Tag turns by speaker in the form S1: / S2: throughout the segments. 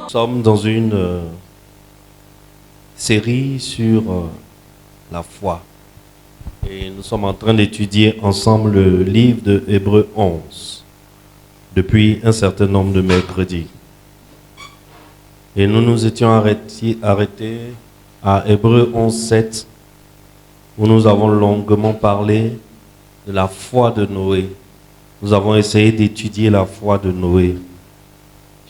S1: Nous sommes dans une série sur la foi. Et nous sommes en train d'étudier ensemble le livre de Hébreux 11 depuis un certain nombre de mercredis. Et nous nous étions arrêtés à Hébreux 11, 7, où nous avons longuement parlé de la foi de Noé. Nous avons essayé d'étudier la foi de Noé.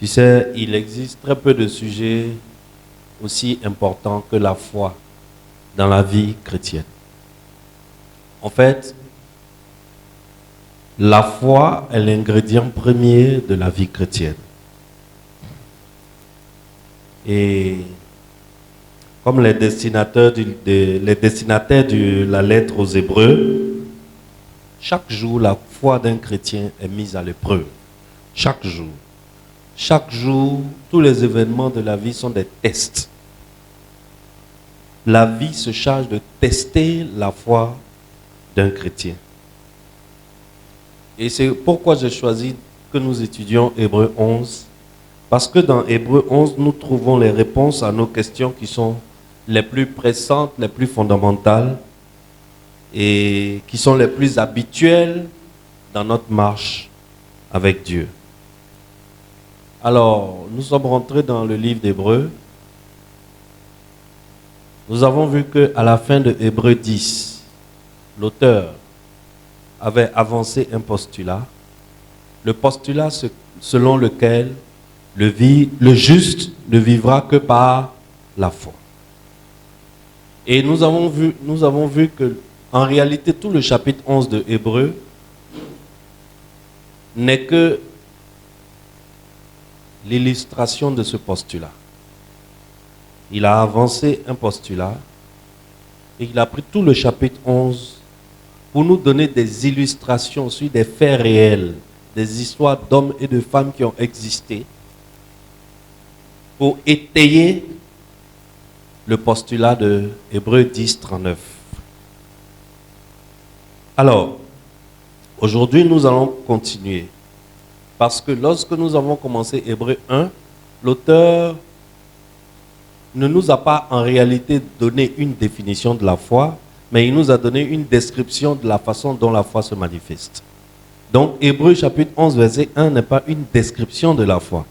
S1: Tu sais, il existe très peu de sujets aussi importants que la foi dans la vie chrétienne. En fait, la foi est l'ingrédient premier de la vie chrétienne. Et comme les destinataires de la lettre aux Hébreux, chaque jour, la foi d'un chrétien est mise à l'épreuve. Chaque jour. Chaque jour, tous les événements de la vie sont des tests. La vie se charge de tester la foi d'un chrétien. Et c'est pourquoi j'ai choisi que nous étudions Hébreux 11. Parce que dans Hébreux 11, nous trouvons les réponses à nos questions qui sont les plus pressantes, les plus fondamentales et qui sont les plus habituelles dans notre marche avec Dieu. Alors, nous sommes rentrés dans le livre d'Hébreux. Nous avons vu qu'à la fin de Hébreux 10, l'auteur avait avancé un postulat. Le postulat selon lequel le juste ne vivra que par la foi. Et nous avons vu que, en réalité, tout le chapitre 11 de Hébreux n'est que l'illustration de ce postulat. Il a avancé un postulat et il a pris tout le chapitre 11 pour nous donner des illustrations sur des faits réels, des histoires d'hommes et de femmes qui ont existé, pour étayer le postulat de Hébreux 10, 39. Alors, aujourd'hui, nous allons continuer. Parce que lorsque nous avons commencé Hébreux 1, l'auteur ne nous a pas en réalité donné une définition de la foi, mais il nous a donné une description de la façon dont la foi se manifeste. Donc, Hébreux chapitre 11, verset 1 n'est pas une description de la foi.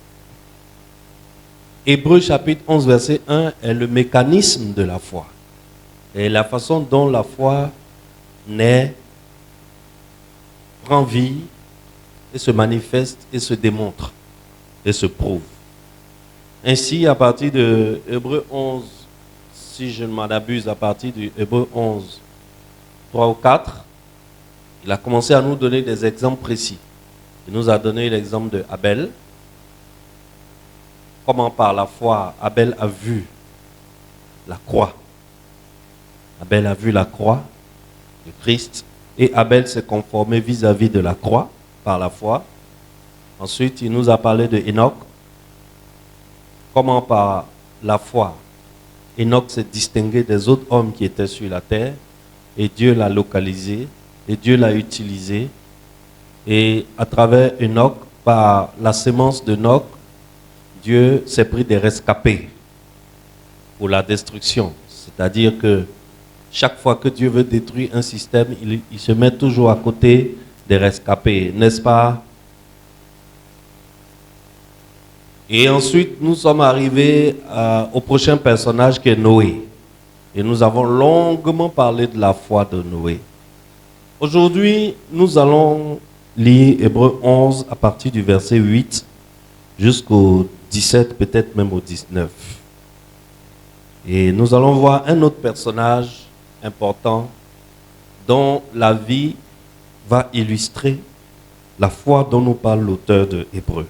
S1: Hébreux chapitre 11, verset 1 est le mécanisme de la foi. Et la façon dont la foi naît, prend vie, et se manifeste, et se démontre, et se prouve. Ainsi, à partir de Hébreux 11, si je ne m'en abuse, à partir de Hébreux 11, 3 ou 4, il a commencé à nous donner des exemples précis. Il nous a donné l'exemple de Abel. Comment par la foi, Abel a vu la croix. Abel a vu la croix de Christ et Abel s'est conformé vis-à-vis de la croix par la foi. Ensuite, il nous a parlé de Enoch. Comment par la foi, Enoch s'est distingué des autres hommes qui étaient sur la terre et Dieu l'a localisé et Dieu l'a utilisé. Et à travers Enoch, par la sémence d'Enoch, Dieu s'est pris des rescapés pour la destruction. C'est-à-dire que chaque fois que Dieu veut détruire un système, il se met toujours à côté des rescapés, n'est-ce pas? Et ensuite, nous sommes arrivés au prochain personnage qui est Noé. Et nous avons longuement parlé de la foi de Noé. Aujourd'hui, nous allons lire Hébreux 11 à partir du verset 8 jusqu'au 17, peut-être même au 19. Et nous allons voir un autre personnage important dont la vie va illustrer la foi dont nous parle l'auteur de Hébreux.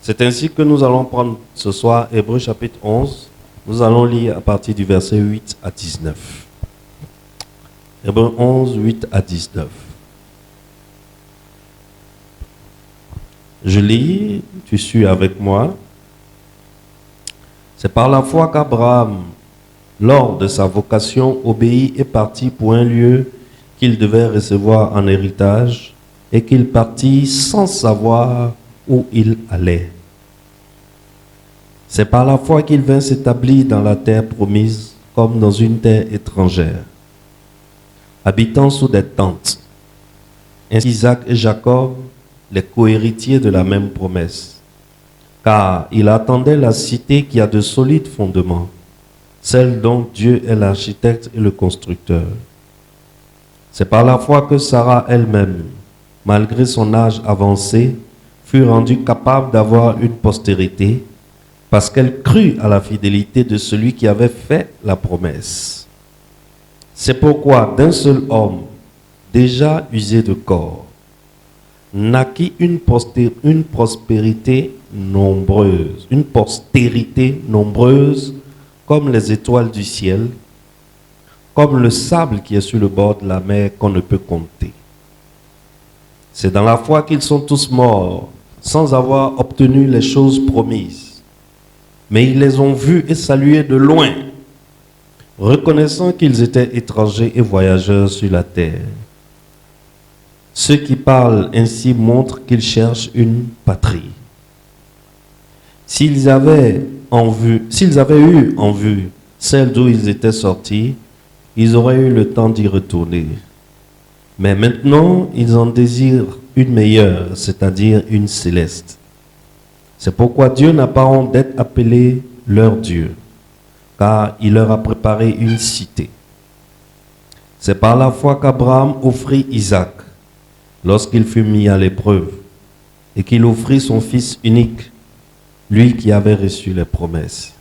S1: C'est ainsi que nous allons prendre ce soir Hébreux chapitre 11. Nous allons lire à partir du verset 8 à 19. Hébreux 11, 8 à 19. Je lis, tu suis avec moi. C'est par la foi qu'Abraham, lors de sa vocation, obéit et partit pour un lieu qu'il devait recevoir en héritage, et qu'il partit sans savoir où il allait. C'est par la foi qu'il vint s'établir dans la terre promise comme dans une terre étrangère, habitant sous des tentes. Ainsi Isaac et Jacob, les cohéritiers de la même promesse, car il attendait la cité qui a de solides fondements, celle dont Dieu est l'architecte et le constructeur. C'est par la foi que Sarah elle-même, malgré son âge avancé, fut rendue capable d'avoir une postérité, parce qu'elle crut à la fidélité de celui qui avait fait la promesse. C'est pourquoi d'un seul homme, déjà usé de corps, naquit une postérité nombreuse comme les étoiles du ciel, comme le sable qui est sur le bord de la mer qu'on ne peut compter. C'est dans la foi qu'ils sont tous morts, sans avoir obtenu les choses promises. Mais ils les ont vus et salués de loin, reconnaissant qu'ils étaient étrangers et voyageurs sur la terre. Ceux qui parlent ainsi montrent qu'ils cherchent une patrie. S'ils avaient eu en vue celle d'où ils étaient sortis, ils auraient eu le temps d'y retourner. Mais maintenant, ils en désirent une meilleure, c'est-à-dire une céleste. C'est pourquoi Dieu n'a pas honte d'être appelé leur Dieu, car il leur a préparé une cité. C'est par la foi qu'Abraham offrit Isaac lorsqu'il fut mis à l'épreuve, et qu'il offrit son fils unique, lui qui avait reçu les promesses,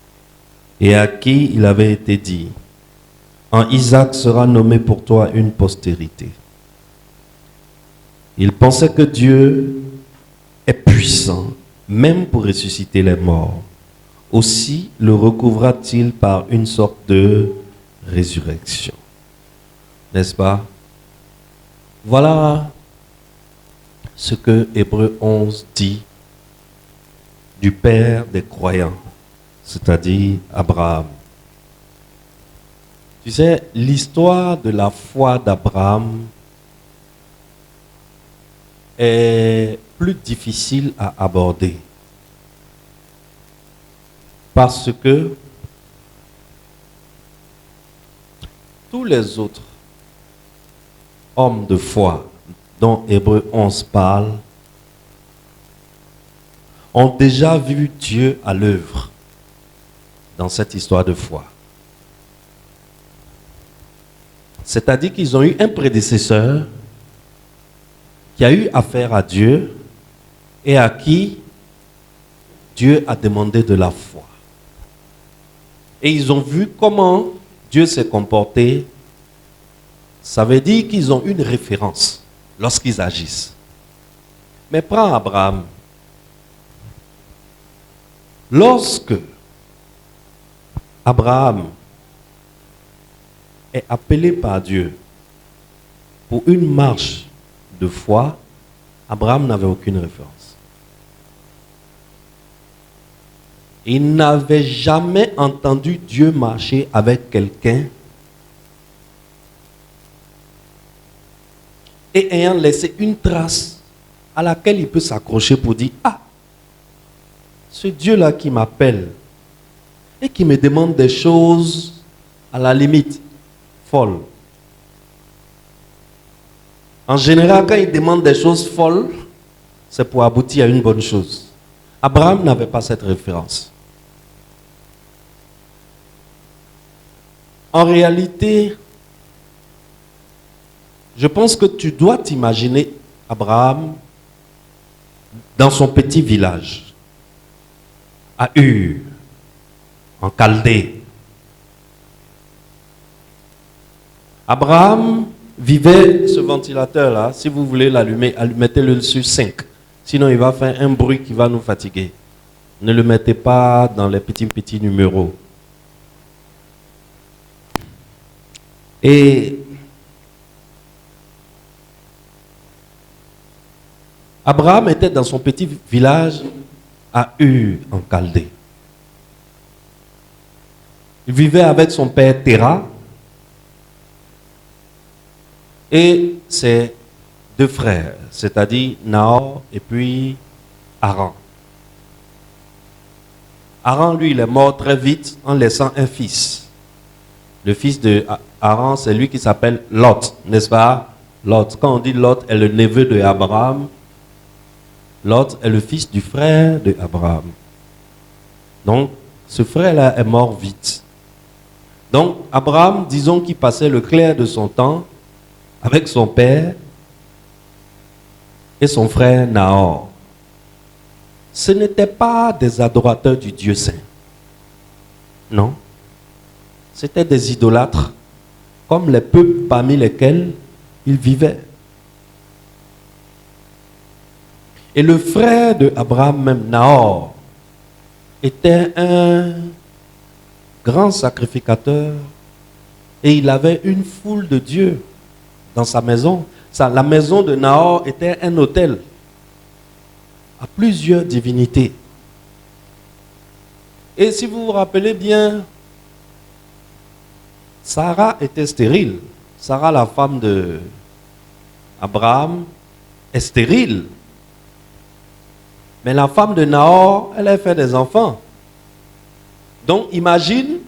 S1: et à qui il avait été dit, « En Isaac sera nommé pour toi une postérité. » Il pensait que Dieu est puissant, même pour ressusciter les morts. Aussi le recouvra-t-il par une sorte de résurrection. N'est-ce pas? Voilà ce que Hébreux 11 dit du père des croyants, c'est-à-dire Abraham. Tu sais, l'histoire de la foi d'Abraham est plus difficile à aborder parce que tous les autres hommes de foi dont Hébreux 11 parle ont déjà vu Dieu à l'œuvre dans cette histoire de foi. C'est-à-dire qu'ils ont eu un prédécesseur qui a eu affaire à Dieu et à qui Dieu a demandé de la foi. Et ils ont vu comment Dieu s'est comporté. Ça veut dire qu'ils ont une référence lorsqu'ils agissent. Mais prends Abraham. Lorsque Abraham est appelé par Dieu pour une marche de foi, Abraham n'avait aucune référence. Il n'avait jamais entendu Dieu marcher avec quelqu'un et ayant laissé une trace à laquelle il peut s'accrocher pour dire « Ah, ce Dieu-là qui m'appelle et qui me demande des choses à la limite folles. » En général, quand il demande des choses folles, c'est pour aboutir à une bonne chose. Abraham n'avait pas cette référence. En réalité, je pense que tu dois t'imaginer Abraham dans son petit village, à Ur, en Chaldée. Abraham vivait ce ventilateur-là. Si vous voulez l'allumer, mettez-le sur 5. Sinon, il va faire un bruit qui va nous fatiguer. Ne le mettez pas dans les petits numéros. Et Abraham était dans son petit village à Ur, en Chaldée. Il vivait avec son père Téra et ses deux frères, c'est-à-dire Nahor et puis Haran. Aaron, lui, il est mort très vite en laissant un fils. Le fils de Aaron, c'est lui qui s'appelle Lot, n'est-ce pas? Lot. Quand on dit Lot est le neveu de Abraham, Lot est le fils du frère de Abraham. Donc, ce frère-là est mort vite. Donc, Abraham, disons qu'il passait le clair de son temps avec son père et son frère Nahor. Ce n'étaient pas des adorateurs du Dieu saint. Non. C'étaient des idolâtres, comme les peuples parmi lesquels ils vivaient. Et le frère de Abraham, même Nahor, était un grand sacrificateur et il avait une foule de dieux dans sa maison. La maison de Nahor était un autel à plusieurs divinités. Et si vous vous rappelez bien, Sarah était stérile. Sarah, la femme de Abraham, est stérile. Mais la femme de Nahor, elle a fait des enfants. Donc imagine,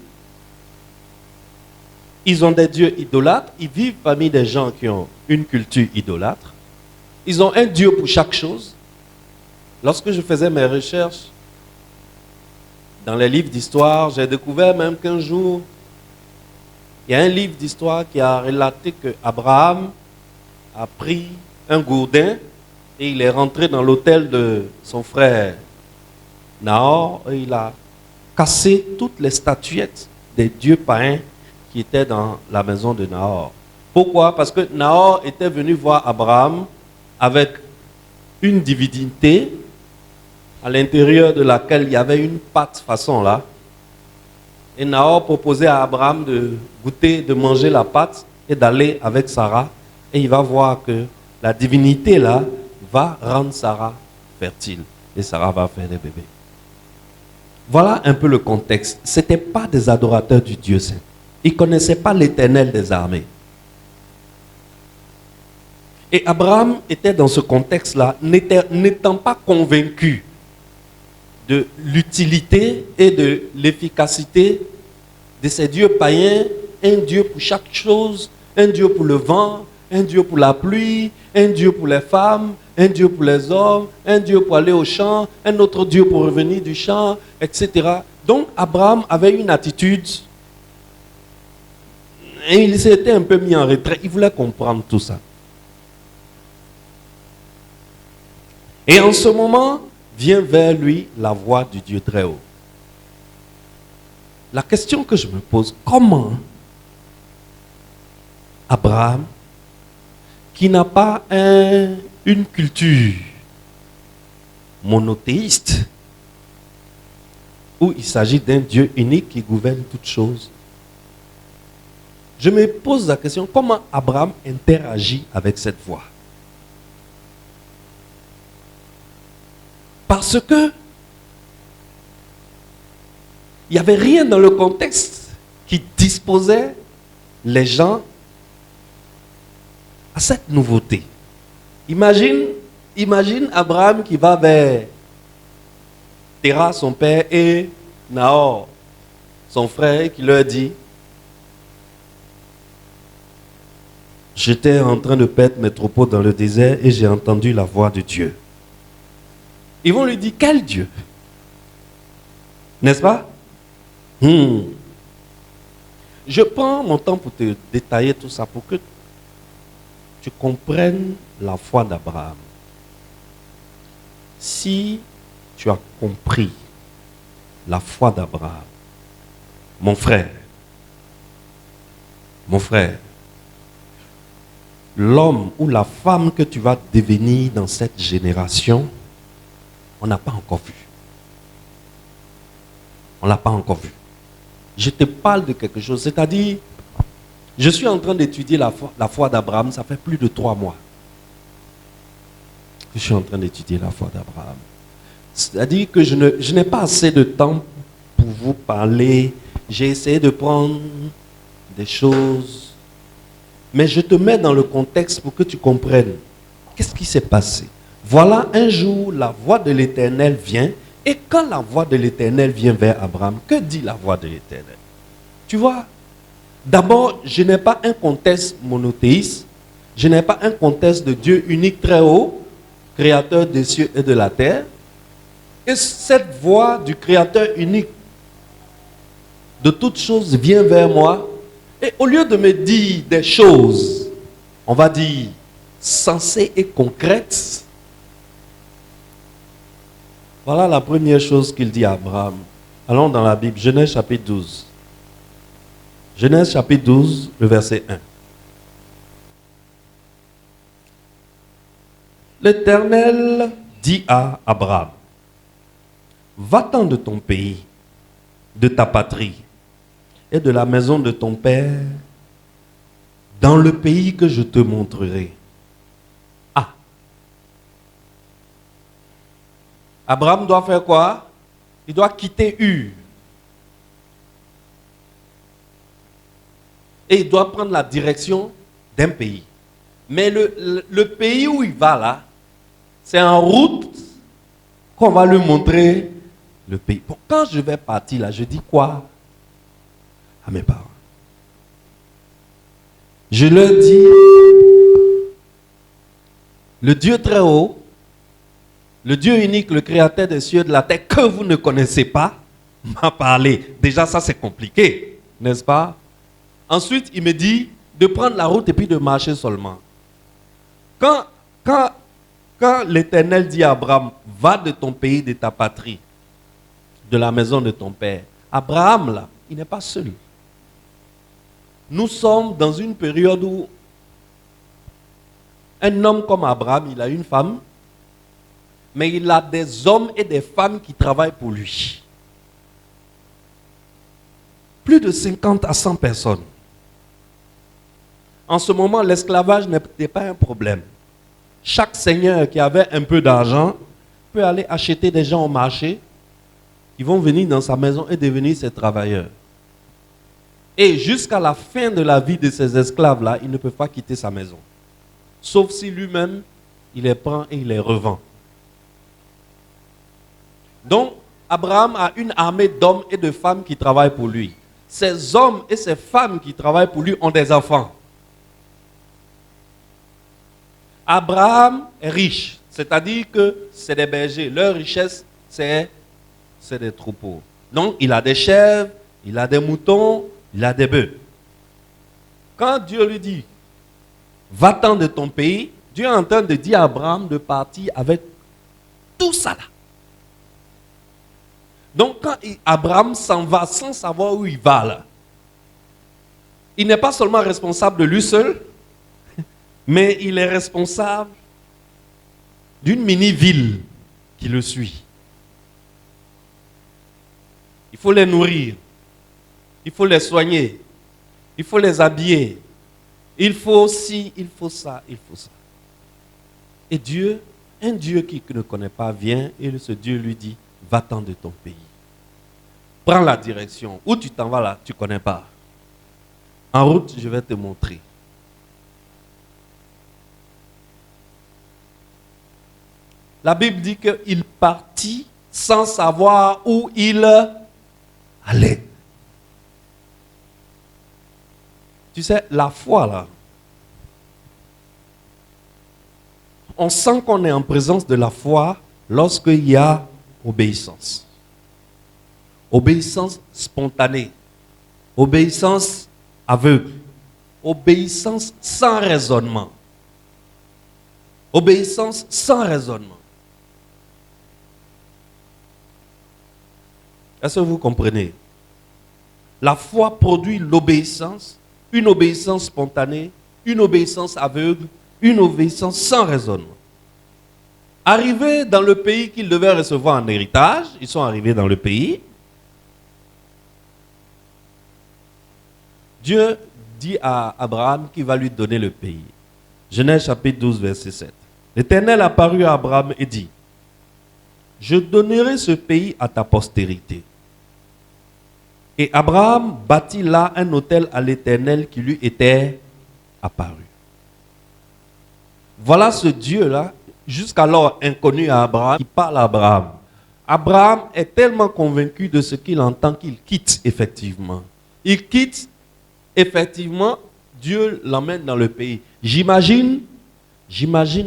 S1: ils ont des dieux idolâtres, ils vivent parmi des gens qui ont une culture idolâtre. Ils ont un dieu pour chaque chose. Lorsque je faisais mes recherches dans les livres d'histoire, j'ai découvert même qu'un jour, il y a un livre d'histoire qui a relaté que Abraham a pris un gourdin et il est rentré dans l'autel de son frère Nahor et il a cassé toutes les statuettes des dieux païens qui étaient dans la maison de Nahor. Pourquoi? Parce que Nahor était venu voir Abraham avec une divinité à l'intérieur de laquelle il y avait une pâte façon là. Et Nahor proposait à Abraham de goûter, de manger la pâte et d'aller avec Sarah. Et il va voir que la divinité là va rendre Sarah fertile. Et Sarah va faire des bébés. Voilà un peu le contexte. Ce n'étaient pas des adorateurs du Dieu saint. Ils ne connaissaient pas l'Éternel des armées. Et Abraham était dans ce contexte-là, n'étant pas convaincu de l'utilité et de l'efficacité de ces dieux païens, un Dieu pour chaque chose, un Dieu pour le vent, un Dieu pour la pluie, un Dieu pour les femmes, un Dieu pour les hommes, un Dieu pour aller au champ, un autre Dieu pour revenir du champ, etc. Donc Abraham avait une attitude et il s'était un peu mis en retrait. Il voulait comprendre tout ça. Et en ce moment, vient vers lui la voix du Dieu très haut. La question que je me pose, comment Abraham, qui n'a pas une culture monothéiste, où il s'agit d'un Dieu unique qui gouverne toutes choses, je me pose la question, comment Abraham interagit avec cette voix? Parce que il n'y avait rien dans le contexte qui disposait les gens à cette nouveauté. Imagine Abraham qui va vers Terah, son père, et Nahor, son frère, qui leur dit: j'étais en train de perdre mes troupeaux dans le désert et j'ai entendu la voix de Dieu. Ils vont lui dire: quel Dieu? N'est-ce pas? Je prends mon temps pour te détailler tout ça, pour que tu comprennes la foi d'Abraham. Si tu as compris la foi d'Abraham, mon frère, l'homme ou la femme que tu vas devenir dans cette génération, on n'a pas encore vu. On ne l'a pas encore vu. Je te parle de quelque chose, c'est-à-dire, je suis en train d'étudier la foi d'Abraham, ça fait plus de 3 mois. Je suis en train d'étudier la foi d'Abraham. C'est-à-dire que je n'ai pas assez de temps pour vous parler. J'ai essayé de prendre des choses, mais je te mets dans le contexte pour que tu comprennes. Qu'est-ce qui s'est passé? Voilà, un jour, la voix de l'Éternel vient Et quand la voix de l'Éternel vient vers Abraham, que dit la voix de l'Éternel? Tu vois, d'abord, je n'ai pas un contexte monothéiste, je n'ai pas un contexte de Dieu unique très haut, créateur des cieux et de la terre. Et cette voix du créateur unique de toutes choses vient vers moi. Et au lieu de me dire des choses, on va dire, sensées et concrètes, voilà la première chose qu'il dit à Abraham. Allons dans la Bible, Genèse chapitre 12. Genèse chapitre 12, le verset 1. L'Éternel dit à Abraham, va-t'en de ton pays, de ta patrie et de la maison de ton père dans le pays que je te montrerai. Ah. Abraham doit faire quoi? Il doit quitter Ur. Et il doit prendre la direction d'un pays. Mais le pays où il va là, c'est en route qu'on va lui montrer le pays. Bon, quand je vais partir là, je dis quoi à mes parents? Je leur dis, le Dieu très haut, le Dieu unique, le créateur des cieux et de la terre, que vous ne connaissez pas, m'a parlé. Déjà ça c'est compliqué, n'est-ce pas? Ensuite il me dit de prendre la route et puis de marcher seulement. Quand l'Éternel dit à Abraham, va de ton pays, de ta patrie, de la maison de ton père. Abraham, là, il n'est pas seul. Nous sommes dans une période où un homme comme Abraham, il a une femme, mais il a des hommes et des femmes qui travaillent pour lui. Plus de 50 à 100 personnes. En ce moment, l'esclavage n'était pas un problème. Chaque seigneur qui avait un peu d'argent peut aller acheter des gens au marché qui vont venir dans sa maison et devenir ses travailleurs. Et jusqu'à la fin de la vie de ces esclaves-là, ils ne peuvent pas quitter sa maison. Sauf si lui-même, il les prend et il les revend. Donc, Abraham a une armée d'hommes et de femmes qui travaillent pour lui. Ces hommes et ces femmes qui travaillent pour lui ont des enfants. Abraham est riche, c'est-à-dire que c'est des bergers. Leur richesse, c'est des troupeaux. Donc, il a des chèvres, il a des moutons, il a des bœufs. Quand Dieu lui dit, va-t'en de ton pays, Dieu est en train de dire à Abraham de partir avec tout ça là. Donc, quand Abraham s'en va sans savoir où il va là, il n'est pas seulement responsable de lui seul, mais il est responsable d'une mini-ville qui le suit. Il faut les nourrir, il faut les soigner, il faut les habiller, il faut ci, il faut ça, il faut ça. Et Dieu, un Dieu qui ne connaît pas, vient et ce Dieu lui dit, va-t'en de ton pays. Prends la direction. Où tu t'en vas là, tu ne connais pas. En route, je vais te montrer. La Bible dit qu'il partit sans savoir où il allait. Tu sais, la foi là, on sent qu'on est en présence de la foi lorsqu'il y a obéissance. Obéissance spontanée, obéissance aveugle, obéissance sans raisonnement. Obéissance sans raisonnement. Est-ce que vous comprenez? La foi produit l'obéissance, une obéissance spontanée, une obéissance aveugle, une obéissance sans raisonnement. Arrivés dans le pays qu'ils devaient recevoir en héritage, ils sont arrivés dans le pays. Dieu dit à Abraham qu'il va lui donner le pays. Genèse chapitre 12, verset 7. L'Éternel apparut à Abraham et dit, je donnerai ce pays à ta postérité. Et Abraham bâtit là un autel à l'Éternel qui lui était apparu. Voilà ce Dieu-là, jusqu'alors inconnu à Abraham, qui parle à Abraham. Abraham est tellement convaincu de ce qu'il entend qu'il quitte effectivement. Il quitte effectivement, Dieu l'emmène dans le pays. J'imagine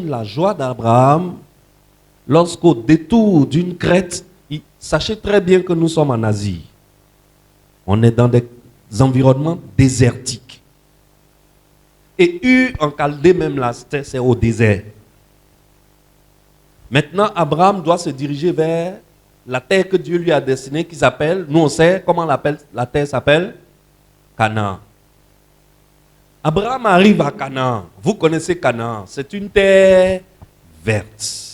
S1: la joie d'Abraham lorsqu'au détour d'une crête, sachez très bien que nous sommes en Asie. On est dans des environnements désertiques. Et Ur en Chaldée, même là, c'est au désert. Maintenant, Abraham doit se diriger vers la terre que Dieu lui a destinée, qui s'appelle, nous on sait comment la terre s'appelle, Canaan. Abraham arrive à Canaan. Vous connaissez Canaan. C'est une terre verte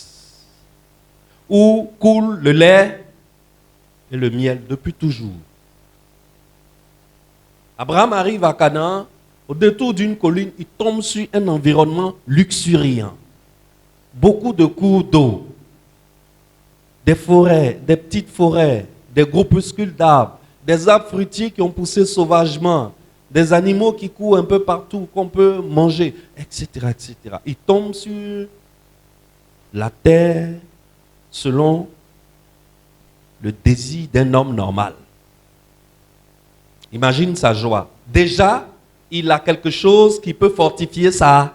S1: où coule le lait et le miel depuis toujours. Abraham arrive à Canaan. Au détour d'une colline, il tombe sur un environnement luxuriant. Beaucoup de cours d'eau, des forêts, des petites forêts, des groupuscules d'arbres, des arbres fruitiers qui ont poussé sauvagement, des animaux qui courent un peu partout, qu'on peut manger, etc., etc. Il tombe sur la terre selon le désir d'un homme normal. Imagine sa joie. Déjà, il a quelque chose qui peut fortifier sa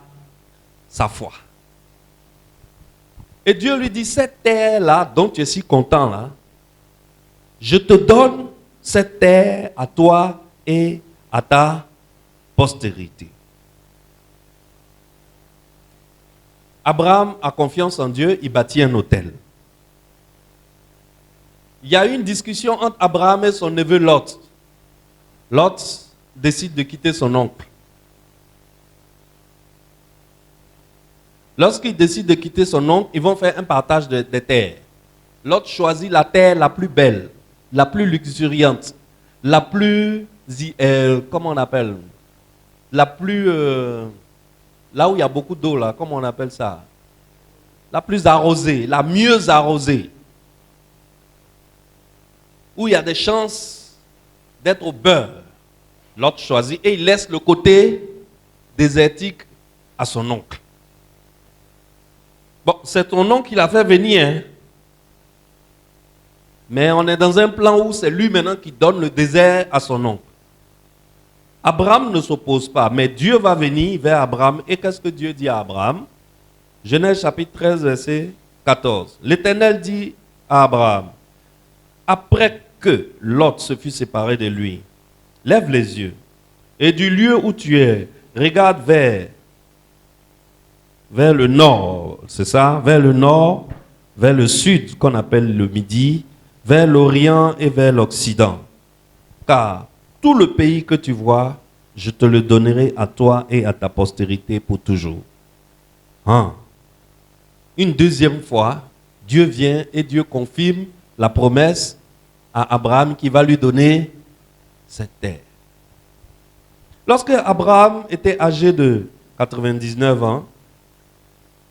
S1: foi. Et Dieu lui dit, cette terre-là, dont tu es si content, là, je te donne cette terre à toi et à ta postérité. Abraham a confiance en Dieu, il bâtit un autel. Il y a eu une discussion entre Abraham et son neveu Lot. Lot décide de quitter son oncle. Lorsqu'il décide de quitter son oncle, ils vont faire un partage des terres. Lot choisit la terre la plus belle, la plus luxuriante, la plus, comment on appelle, la plus, là où il y a beaucoup d'eau, là, comment on appelle ça? La plus arrosée, la mieux arrosée. Où il y a des chances d'être au beurre. L'autre choisit et il laisse le côté désertique à son oncle. Bon, c'est ton oncle qui l'a fait venir, hein? Mais on est dans un plan où c'est lui maintenant qui donne le désert à son oncle. Abraham ne s'oppose pas, mais Dieu va venir vers Abraham. Et qu'est-ce que Dieu dit à Abraham? Genèse chapitre 13, verset 14. L'Éternel dit à Abraham, après que Lot se fut séparé de lui, lève les yeux et du lieu où tu es, regarde vers le nord, c'est ça? Vers le nord, vers le sud qu'on appelle le midi, vers l'Orient et vers l'Occident. Car tout le pays que tu vois, je te le donnerai à toi et à ta postérité pour toujours. Hein? Une deuxième fois, Dieu vient et Dieu confirme la promesse à Abraham qui va lui donner cette terre. Lorsque Abraham était âgé de 99 ans,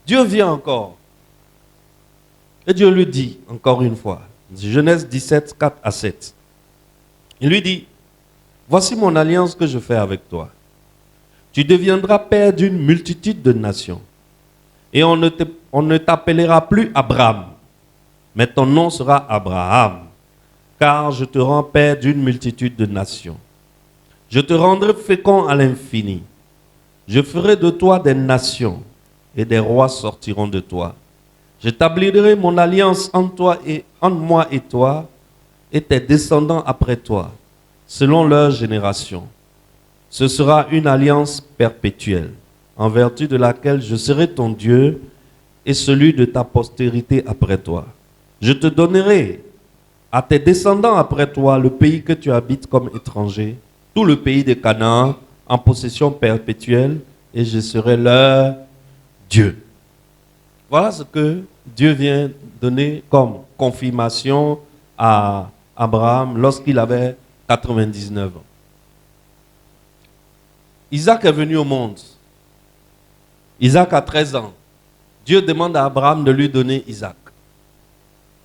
S1: Dieu vient encore. Et Dieu lui dit encore une fois, Genèse 17, 4 à 7. Il lui dit, voici mon alliance que je fais avec toi. Tu deviendras père d'une multitude de nations. Et on ne t'appellera plus Abraham, mais ton nom sera Abraham, car je te rends père d'une multitude de nations. Je te rendrai fécond à l'infini. Je ferai de toi des nations, et des rois sortiront de toi. J'établirai mon alliance entre moi et toi, et tes descendants après toi, selon leur génération. Ce sera une alliance perpétuelle, en vertu de laquelle je serai ton Dieu et celui de ta postérité après toi. Je te donnerai à tes descendants après toi le pays que tu habites comme étranger, tout le pays de Canaan, en possession perpétuelle, et je serai leur Dieu. Voilà ce que Dieu vient donner comme confirmation à Abraham lorsqu'il avait 99 ans. Isaac est venu au monde. Isaac a 13 ans. Dieu demande à Abraham de lui donner Isaac.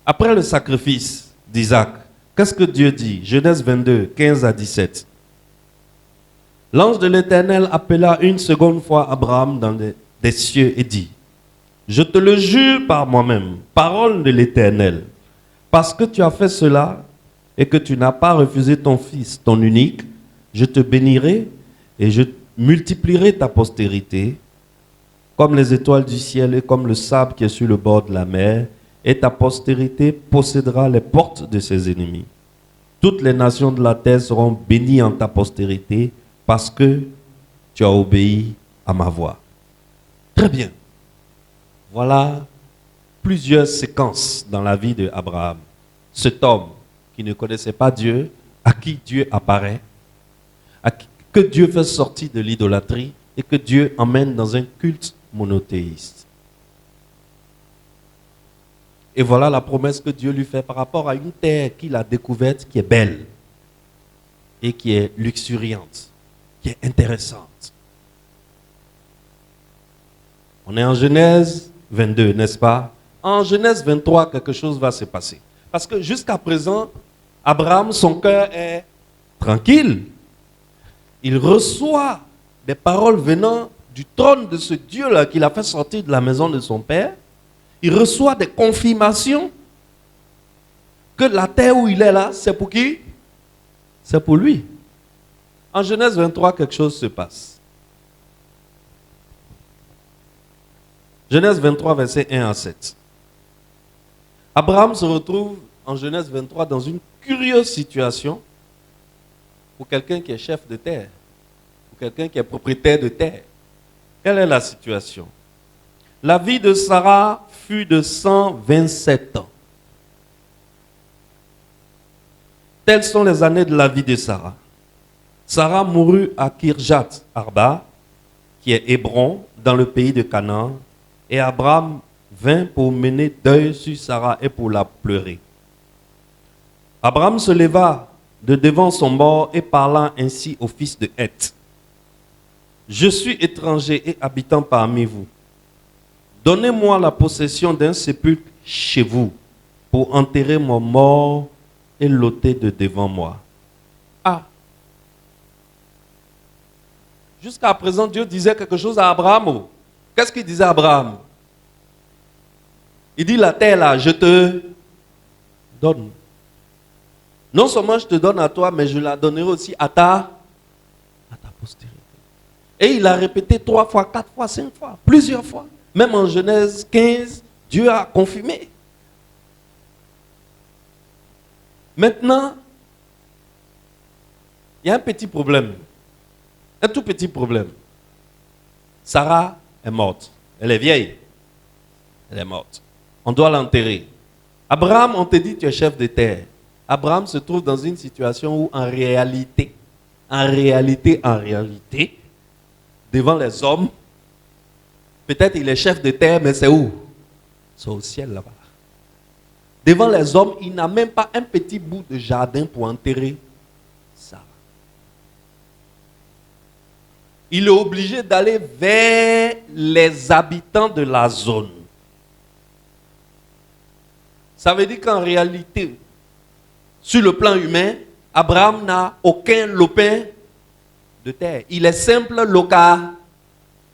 S1: Après le sacrifice d'Isaac, qu'est-ce que Dieu dit? Genèse 22, 15 à 17. L'ange de l'Éternel appela une seconde fois Abraham dans des cieux et dit, je te le jure par moi-même, parole de l'Éternel, Parce que tu as fait cela et que tu n'as pas refusé ton fils, ton unique, je te bénirai et je multiplierai ta postérité comme les étoiles du ciel et comme le sable qui est sur le bord de la mer, et ta postérité possédera les portes de ses ennemis. Toutes les nations de la terre seront bénies en ta postérité parce que tu as obéi à ma voix. Très bien. Voilà plusieurs séquences dans la vie d'Abraham. Cet homme qui ne connaissait pas Dieu, à qui Dieu apparaît, que Dieu fait sortir de l'idolâtrie et que Dieu emmène dans un culte monothéiste. Et voilà la promesse que Dieu lui fait par rapport à une terre qu'il a découverte qui est belle et qui est luxuriante, qui est intéressante. On est en Genèse 22, n'est-ce pas? En Genèse 23, quelque chose va se passer. Parce que jusqu'à présent, Abraham, son cœur est tranquille. Il reçoit des paroles venant du trône de ce Dieu-là qu'il a fait sortir de la maison de son père. Il reçoit des confirmations que la terre où il est là, c'est pour qui? C'est pour lui. En Genèse 23, quelque chose se passe. Genèse 23, versets 1 à 7. Abraham se retrouve en Genèse 23 dans une curieuse situation pour quelqu'un qui est chef de terre, pour quelqu'un qui est propriétaire de terre. Quelle est la situation? La vie de Sarah fut de 127 ans. Telles sont les années de la vie de Sarah. Sarah mourut à Kirjat Arba, qui est Hébron, dans le pays de Canaan, et Abraham vint pour mener deuil sur Sarah et pour la pleurer. Abraham se leva de devant son mort et parla ainsi au fils de Heth. Je suis étranger et habitant parmi vous. Donnez-moi la possession d'un sépulcre chez vous pour enterrer mon mort et l'ôter de devant moi. Ah! Jusqu'à présent, Dieu disait quelque chose à Abraham. Qu'est-ce qu'il disait à Abraham? Il dit, la terre là, je te donne. Non seulement je te donne à toi, mais je la donnerai aussi à ta postérité. Et il a répété 3 fois, 4 fois, 5 fois, plusieurs fois. Même en Genèse 15, Dieu a confirmé. Maintenant, il y a un petit problème. Un tout petit problème. Sarah est morte. Elle est vieille. Elle est morte. On doit l'enterrer. Abraham, on te dit tu es chef de terre. Abraham se trouve dans une situation où en réalité, devant les hommes, peut-être il est chef de terre, mais c'est où? C'est au ciel là-bas. Devant les hommes, il n'a même pas un petit bout de jardin pour enterrer Sarah. Il est obligé d'aller vers les habitants de la zone. Ça veut dire qu'en réalité, sur le plan humain, Abraham n'a aucun lopin de terre. Il est simple locataire.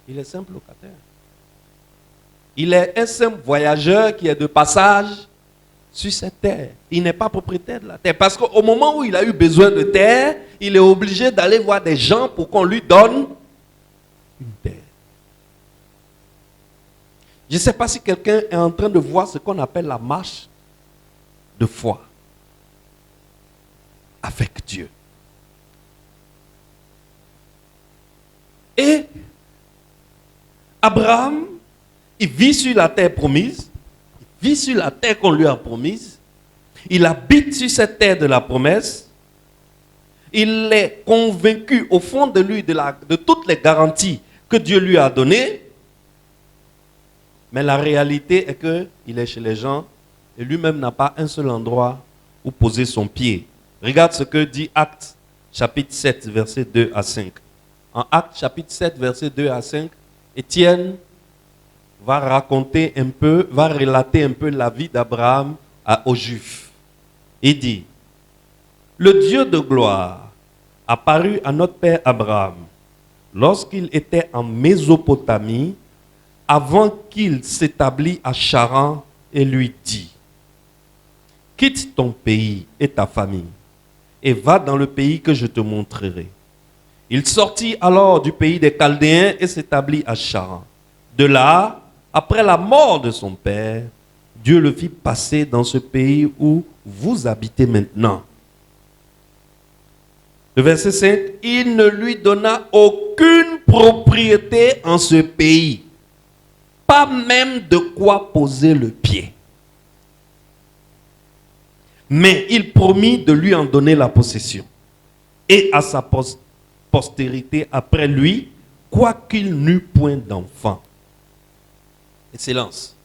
S1: Il est simple locataire. Il est un simple voyageur qui est de passage sur cette terre. Il n'est pas propriétaire de la terre. Parce qu'au moment où il a eu besoin de terre, il est obligé d'aller voir des gens pour qu'on lui donne une terre. Je ne sais pas si quelqu'un est en train de voir ce qu'on appelle la marche de foi avec Dieu. Et Abraham, il vit sur la terre promise, il vit sur la terre qu'on lui a promise, il habite sur cette terre de la promesse, il est convaincu au fond de lui de toutes les garanties que Dieu lui a données, mais la réalité est qu'il est chez les gens et lui-même n'a pas un seul endroit où poser son pied. Regarde ce que dit Actes chapitre 7, versets 2 à 5. En Actes chapitre 7, versets 2 à 5, Étienne va relater un peu la vie d'Abraham aux Juifs. Il dit, le Dieu de gloire apparut à notre père Abraham lorsqu'il était en Mésopotamie, avant qu'il s'établît à Charan, et lui dit, quitte ton pays et ta famille, et va dans le pays que je te montrerai. Il sortit alors du pays des Chaldéens et s'établit à Charan. De là, après la mort de son père, Dieu le fit passer dans ce pays où vous habitez maintenant. Le verset 5, il ne lui donna aucune propriété en ce pays, pas même de quoi poser le pied. Mais il promit de lui en donner la possession et à sa postérité après lui, quoiqu'il n'eût point d'enfant. Excellence.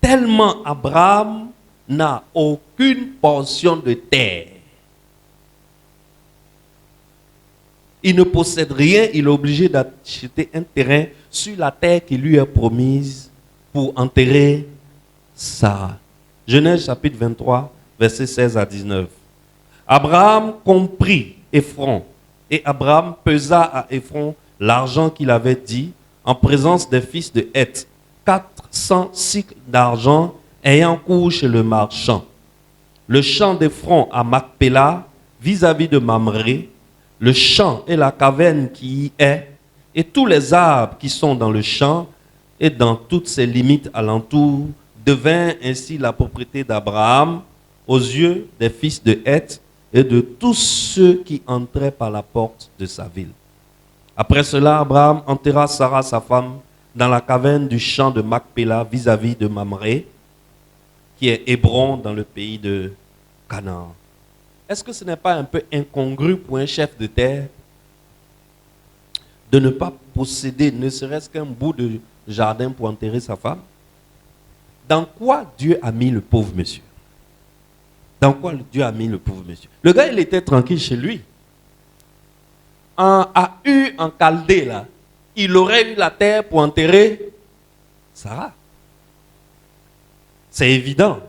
S1: Tellement Abraham n'a aucune portion de terre. Il ne possède rien, il est obligé d'acheter un terrain sur la terre qui lui est promise pour enterrer Sarah. Genèse chapitre 23, versets 16 à 19. Abraham comprit Éphron, et Abraham pesa à Éphron l'argent qu'il avait dit en présence des fils de Heth, 400 cycles d'argent ayant cours chez le marchand. Le champ d'Éphron à Macpéla, vis-à-vis de Mamré, le champ et la caverne qui y est, et tous les arbres qui sont dans le champ et dans toutes ses limites alentour, devint ainsi la propriété d'Abraham aux yeux des fils de Heth et de tous ceux qui entraient par la porte de sa ville. Après cela, Abraham enterra Sarah, sa femme, dans la caverne du champ de Macpéla, vis-à-vis de Mamré, qui est Hébron dans le pays de Canaan. Est-ce que ce n'est pas un peu incongru pour un chef de terre de ne pas posséder ne serait-ce qu'un bout de jardin pour enterrer sa femme? Dans quoi Dieu a mis le pauvre monsieur? Dans quoi Dieu a mis le pauvre monsieur? Le gars, il était tranquille chez lui. À Ur, en Chaldée, là, il aurait eu la terre pour enterrer Sarah. C'est évident.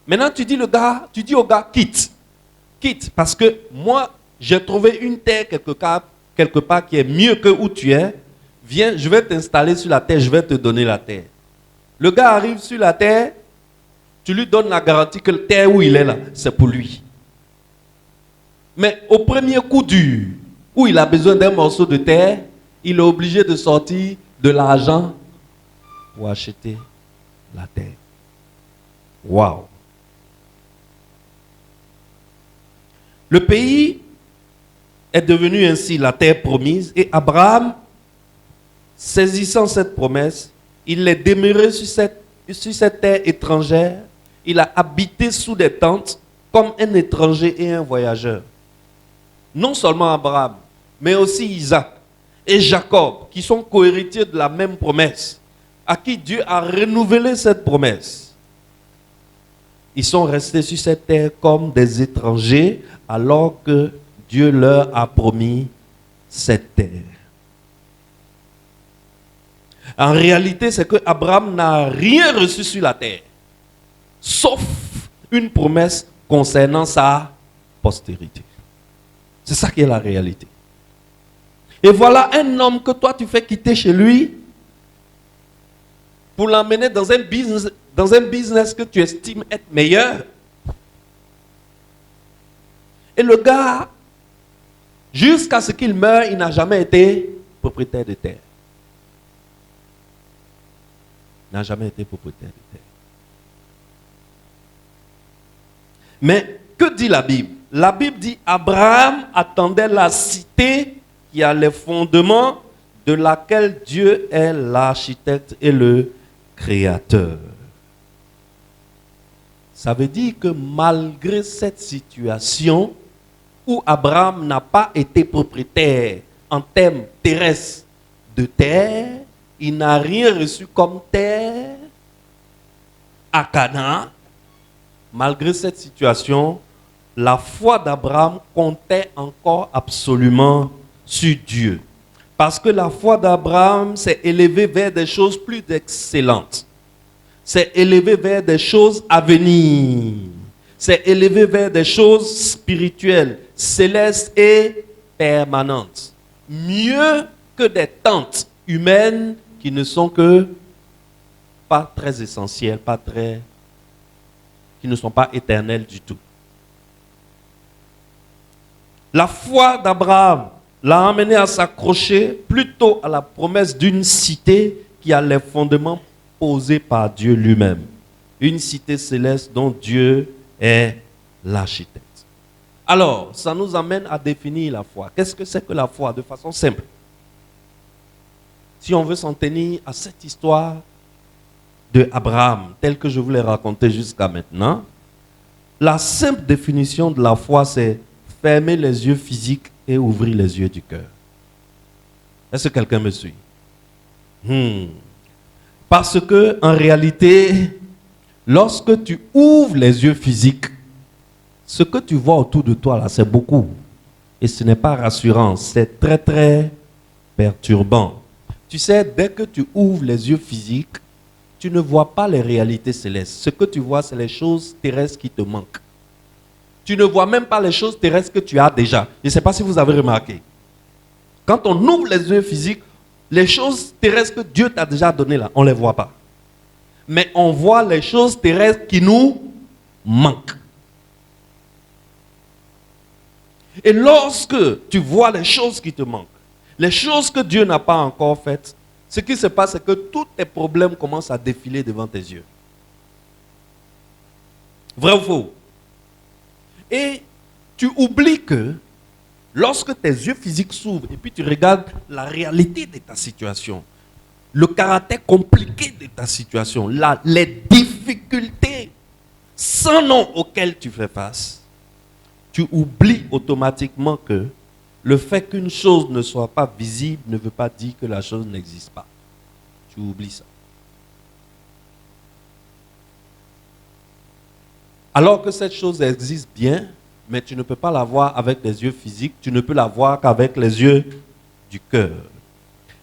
S1: Maintenant, tu dis au gars, quitte. Quitte, parce que moi, j'ai trouvé une terre quelque part qui est mieux que où tu es. Viens, je vais t'installer sur la terre, je vais te donner la terre. Le gars arrive sur la terre, tu lui donnes la garantie que la terre où il est là, c'est pour lui. Mais au premier coup dur, où il a besoin d'un morceau de terre, il est obligé de sortir de l'argent pour acheter la terre. Waouh! Le pays est devenu ainsi la terre promise et Abraham, saisissant cette promesse, il est demeuré sur cette terre étrangère. Il a habité sous des tentes comme un étranger et un voyageur. Non seulement Abraham, mais aussi Isaac et Jacob, qui sont cohéritiers de la même promesse, à qui Dieu a renouvelé cette promesse. Ils sont restés sur cette terre comme des étrangers alors que Dieu leur a promis cette terre. En réalité, c'est que Abraham n'a rien reçu sur la terre, sauf une promesse concernant sa postérité. C'est ça qui est la réalité. Et voilà un homme que toi tu fais quitter chez lui pour l'emmener dans un business que tu estimes être meilleur. Et le gars, jusqu'à ce qu'il meure, il n'a jamais été propriétaire de terre. Il n'a jamais été propriétaire de terre. Mais que dit la Bible? La Bible dit Abraham attendait la cité qui a les fondements, de laquelle Dieu est l'architecte et le créateur. Ça veut dire que malgré cette situation où Abraham n'a pas été propriétaire en termes terrestres de terre, il n'a rien reçu comme terre à Canaan. Malgré cette situation, la foi d'Abraham comptait encore absolument sur Dieu. Parce que la foi d'Abraham s'est élevée vers des choses plus excellentes. C'est élevé vers des choses à venir. C'est élevé vers des choses spirituelles, célestes et permanentes. Mieux que des tentes humaines qui ne sont que pas très essentielles, pas très qui ne sont pas éternelles du tout. La foi d'Abraham l'a amené à s'accrocher plutôt à la promesse d'une cité qui a les fondements posés par Dieu lui-même. Une cité céleste dont Dieu est l'architecte. Alors, ça nous amène à définir la foi. Qu'est-ce que c'est que la foi de façon simple? Si on veut s'en tenir à cette histoire de Abraham, telle que je vous l'ai racontée jusqu'à maintenant, la simple définition de la foi, c'est fermer les yeux physiques et ouvrir les yeux du cœur. Est-ce que quelqu'un me suit? Parce que, en réalité, lorsque tu ouvres les yeux physiques, ce que tu vois autour de toi, là, c'est beaucoup. Et ce n'est pas rassurant, c'est très, très perturbant. Tu sais, dès que tu ouvres les yeux physiques, tu ne vois pas les réalités célestes. Ce que tu vois, c'est les choses terrestres qui te manquent. Tu ne vois même pas les choses terrestres que tu as déjà. Je ne sais pas si vous avez remarqué. Quand on ouvre les yeux physiques, les choses terrestres que Dieu t'a déjà données là, on ne les voit pas. Mais on voit les choses terrestres qui nous manquent. Et lorsque tu vois les choses qui te manquent, les choses que Dieu n'a pas encore faites, ce qui se passe, c'est que tous tes problèmes commencent à défiler devant tes yeux. Vrai ou faux? Et tu oublies que lorsque tes yeux physiques s'ouvrent et puis tu regardes la réalité de ta situation, le caractère compliqué de ta situation, les difficultés sans nom auxquelles tu fais face, tu oublies automatiquement que le fait qu'une chose ne soit pas visible ne veut pas dire que la chose n'existe pas. Tu oublies ça. Alors que cette chose existe bien, mais tu ne peux pas la voir avec les yeux physiques, tu ne peux la voir qu'avec les yeux du cœur.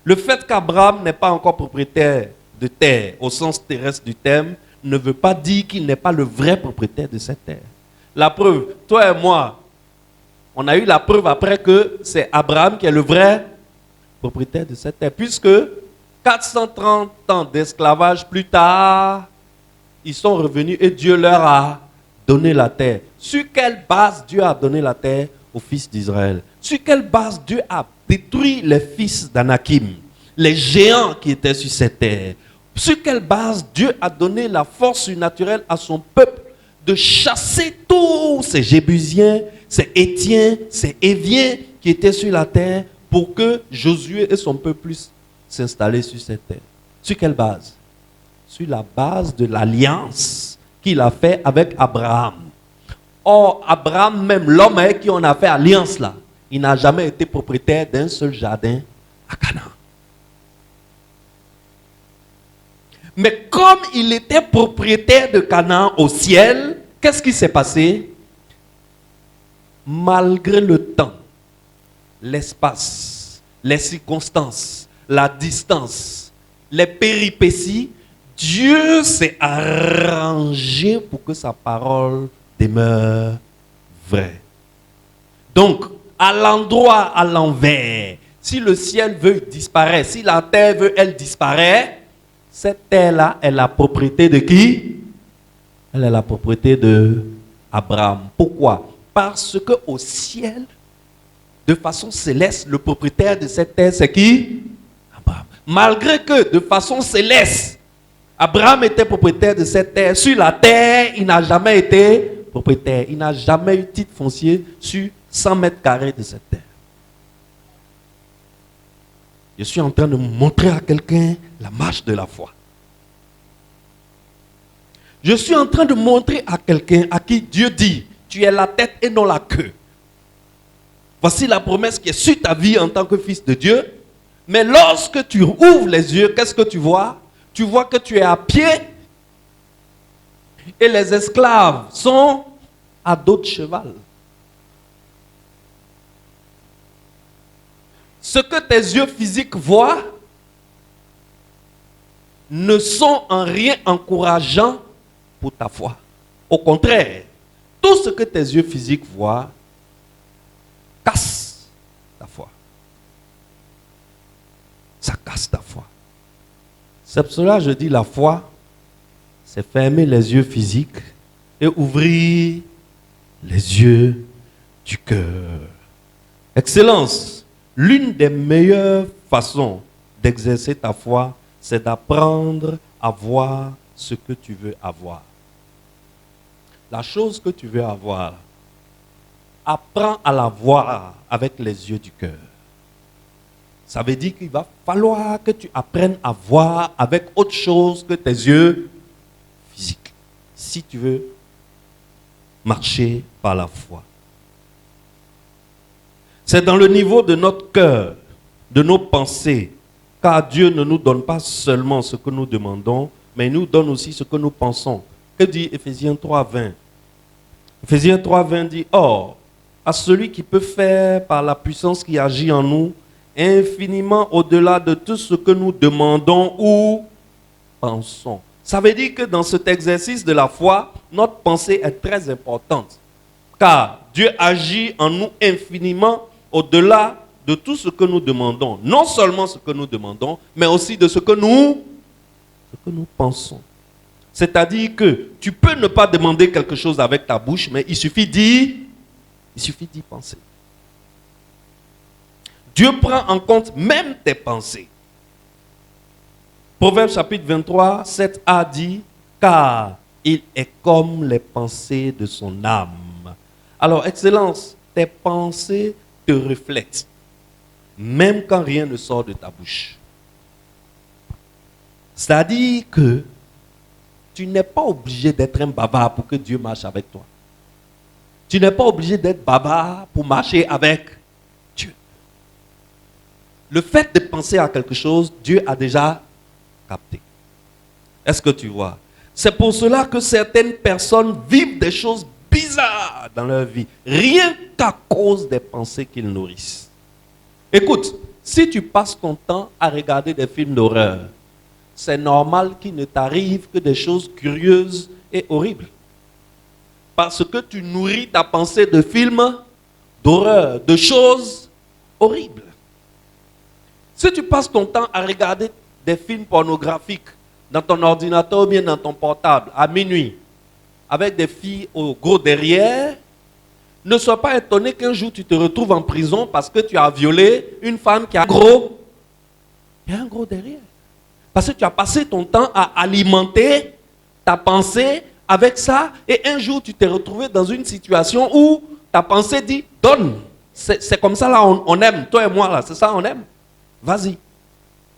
S1: Le fait qu'Abraham n'est pas encore propriétaire de terre, au sens terrestre du terme, ne veut pas dire qu'il n'est pas le vrai propriétaire de cette terre. La preuve, toi et moi, on a eu la preuve après que c'est Abraham qui est le vrai propriétaire de cette terre. Puisque 430 ans d'esclavage plus tard, ils sont revenus et Dieu leur a donné la terre. Sur quelle base Dieu a donné la terre aux fils d'Israël? Sur quelle base Dieu a détruit les fils d'Anakim, les géants qui étaient sur cette terre? Sur quelle base Dieu a donné la force surnaturelle à son peuple de chasser tous ces Jébusiens, ces Hétiens, ces Éviens qui étaient sur la terre pour que Josué et son peuple puissent s'installer sur cette terre? Sur quelle base? Sur la base de l'alliance qu'il a fait avec Abraham. Or, Abraham, même l'homme avec qui on a fait alliance là, il n'a jamais été propriétaire d'un seul jardin à Canaan. Mais comme il était propriétaire de Canaan au ciel, qu'est-ce qui s'est passé? Malgré le temps, l'espace, les circonstances, la distance, les péripéties, Dieu s'est arrangé pour que sa parole demeure vraie. Donc, à l'endroit, à l'envers, si le ciel veut disparaître, si la terre veut, elle disparaît, cette terre-là est la propriété de qui? Elle est la propriété de Abraham. Pourquoi? Parce qu'au ciel, de façon céleste, le propriétaire de cette terre, c'est qui? Abraham. Malgré que, de façon céleste, Abraham était propriétaire de cette terre, sur la terre, il n'a jamais été propriétaire. Il n'a jamais eu titre foncier sur 100 mètres carrés de cette terre. Je suis en train de montrer à quelqu'un la marche de la foi. Je suis en train de montrer à quelqu'un à qui Dieu dit, tu es la tête et non la queue. Voici la promesse qui est sur ta vie en tant que fils de Dieu. Mais lorsque tu ouvres les yeux, qu'est-ce que tu vois? Tu vois que tu es à pied et les esclaves sont à dos de cheval. Ce que tes yeux physiques voient ne sont en rien encourageants pour ta foi. Au contraire, tout ce que tes yeux physiques voient casse ta foi. Ça casse ta foi. C'est pour cela que je dis la foi, c'est fermer les yeux physiques et ouvrir les yeux du cœur. Excellence, l'une des meilleures façons d'exercer ta foi, c'est d'apprendre à voir ce que tu veux avoir. La chose que tu veux avoir, apprends à la voir avec les yeux du cœur. Ça veut dire qu'il va falloir que tu apprennes à voir avec autre chose que tes yeux physiques, si tu veux marcher par la foi. C'est dans le niveau de notre cœur, de nos pensées, car Dieu ne nous donne pas seulement ce que nous demandons, mais il nous donne aussi ce que nous pensons. Que dit Éphésiens 3:20? Éphésiens 3:20 dit, or, à celui qui peut faire par la puissance qui agit en nous, infiniment au-delà de tout ce que nous demandons ou pensons. Ça veut dire que dans cet exercice de la foi, notre pensée est très importante. Car Dieu agit en nous infiniment au-delà de tout ce que nous demandons. Non seulement ce que nous demandons, mais aussi de ce que nous pensons. C'est-à-dire que tu peux ne pas demander quelque chose avec ta bouche, mais il suffit d'y penser. Dieu prend en compte même tes pensées. Proverbe chapitre 23, 7a dit, car il est comme les pensées de son âme. Alors, Excellence, tes pensées te reflètent, même quand rien ne sort de ta bouche. C'est-à-dire que tu n'es pas obligé d'être un bavard pour que Dieu marche avec toi. Tu n'es pas obligé d'être bavard pour marcher avec Dieu. Le fait de penser à quelque chose, Dieu a déjà capté. Est-ce que tu vois? C'est pour cela que certaines personnes vivent des choses bizarres dans leur vie, rien qu'à cause des pensées qu'ils nourrissent. Écoute, si tu passes ton temps à regarder des films d'horreur, c'est normal qu'il ne t'arrive que des choses curieuses et horribles. Parce que tu nourris ta pensée de films d'horreur, de choses horribles. Si tu passes ton temps à regarder des films pornographiques dans ton ordinateur ou bien dans ton portable à minuit, avec des filles au gros derrière, ne sois pas étonné qu'un jour tu te retrouves en prison parce que tu as violé une femme qui a un gros derrière. Parce que tu as passé ton temps à alimenter ta pensée avec ça et un jour tu t'es retrouvé dans une situation où ta pensée dit « donne ». C'est comme ça là, on aime, toi et moi là, c'est ça on aime. Vas-y.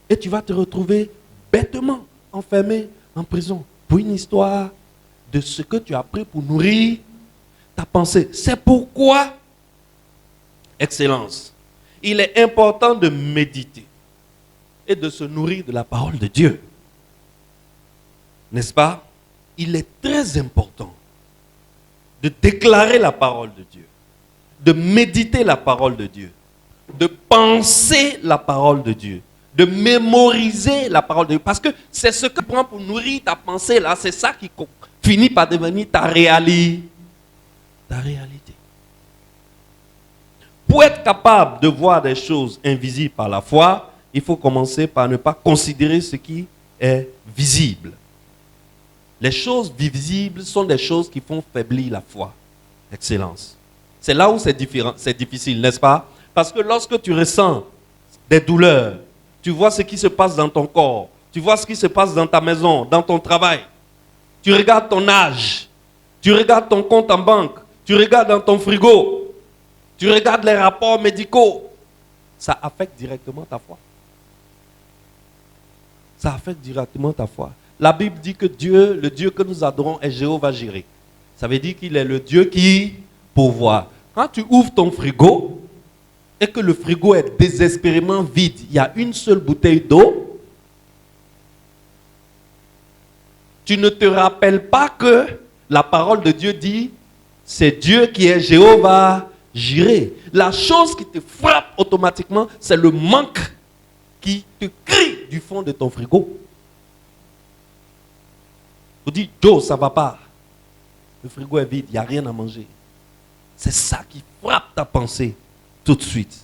S1: Et tu vas te retrouver bêtement enfermé en prison pour une histoire de ce que tu as pris pour nourrir ta pensée. C'est pourquoi, Excellence, il est important de méditer et de se nourrir de la parole de Dieu. N'est-ce pas? Il est très important de déclarer la parole de Dieu, de méditer la parole de Dieu, de penser la parole de Dieu, de mémoriser la parole de Dieu. Parce que c'est ce que tu prends pour nourrir ta pensée là, c'est ça qui finit par devenir ta réalité. Pour être capable de voir des choses invisibles par la foi, il faut commencer par ne pas considérer ce qui est visible. Les choses visibles sont des choses qui font faiblir la foi. Excellence. C'est là où c'est difficile, n'est-ce pas? Parce que lorsque tu ressens des douleurs, tu vois ce qui se passe dans ton corps, tu vois ce qui se passe dans ta maison, dans ton travail, tu regardes ton âge, tu regardes ton compte en banque, tu regardes dans ton frigo, tu regardes les rapports médicaux, ça affecte directement ta foi. Ça affecte directement ta foi. La Bible dit que Dieu, le Dieu que nous adorons est Jéhovah Jireh. Ça veut dire qu'il est le Dieu qui pourvoit. Quand tu ouvres ton frigo et que le frigo est désespérément vide, il y a une seule bouteille d'eau, tu ne te rappelles pas que la parole de Dieu dit c'est Dieu qui est Jéhovah Jireh. La chose qui te frappe automatiquement, c'est le manque qui te crie du fond de ton frigo. Tu dis, Joe, ça ne va pas. Le frigo est vide, il n'y a rien à manger. C'est ça qui frappe ta pensée tout de suite.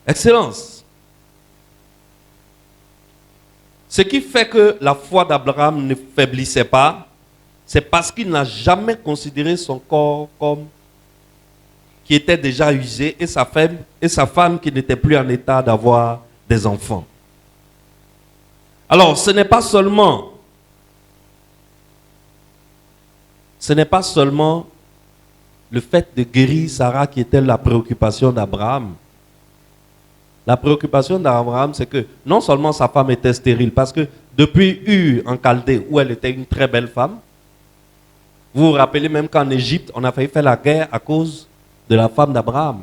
S1: Excellence. Ce qui fait que la foi d'Abraham ne faiblissait pas, c'est parce qu'il n'a jamais considéré son corps comme qui était déjà usé et sa femme qui n'était plus en état d'avoir des enfants. Alors, ce n'est pas seulement le fait de guérir Sarah qui était la préoccupation d'Abraham. La préoccupation d'Abraham, c'est que non seulement sa femme était stérile, parce que depuis Ur en Chaldée, où elle était une très belle femme, vous vous rappelez même qu'en Égypte, on a failli faire la guerre à cause de la femme d'Abraham.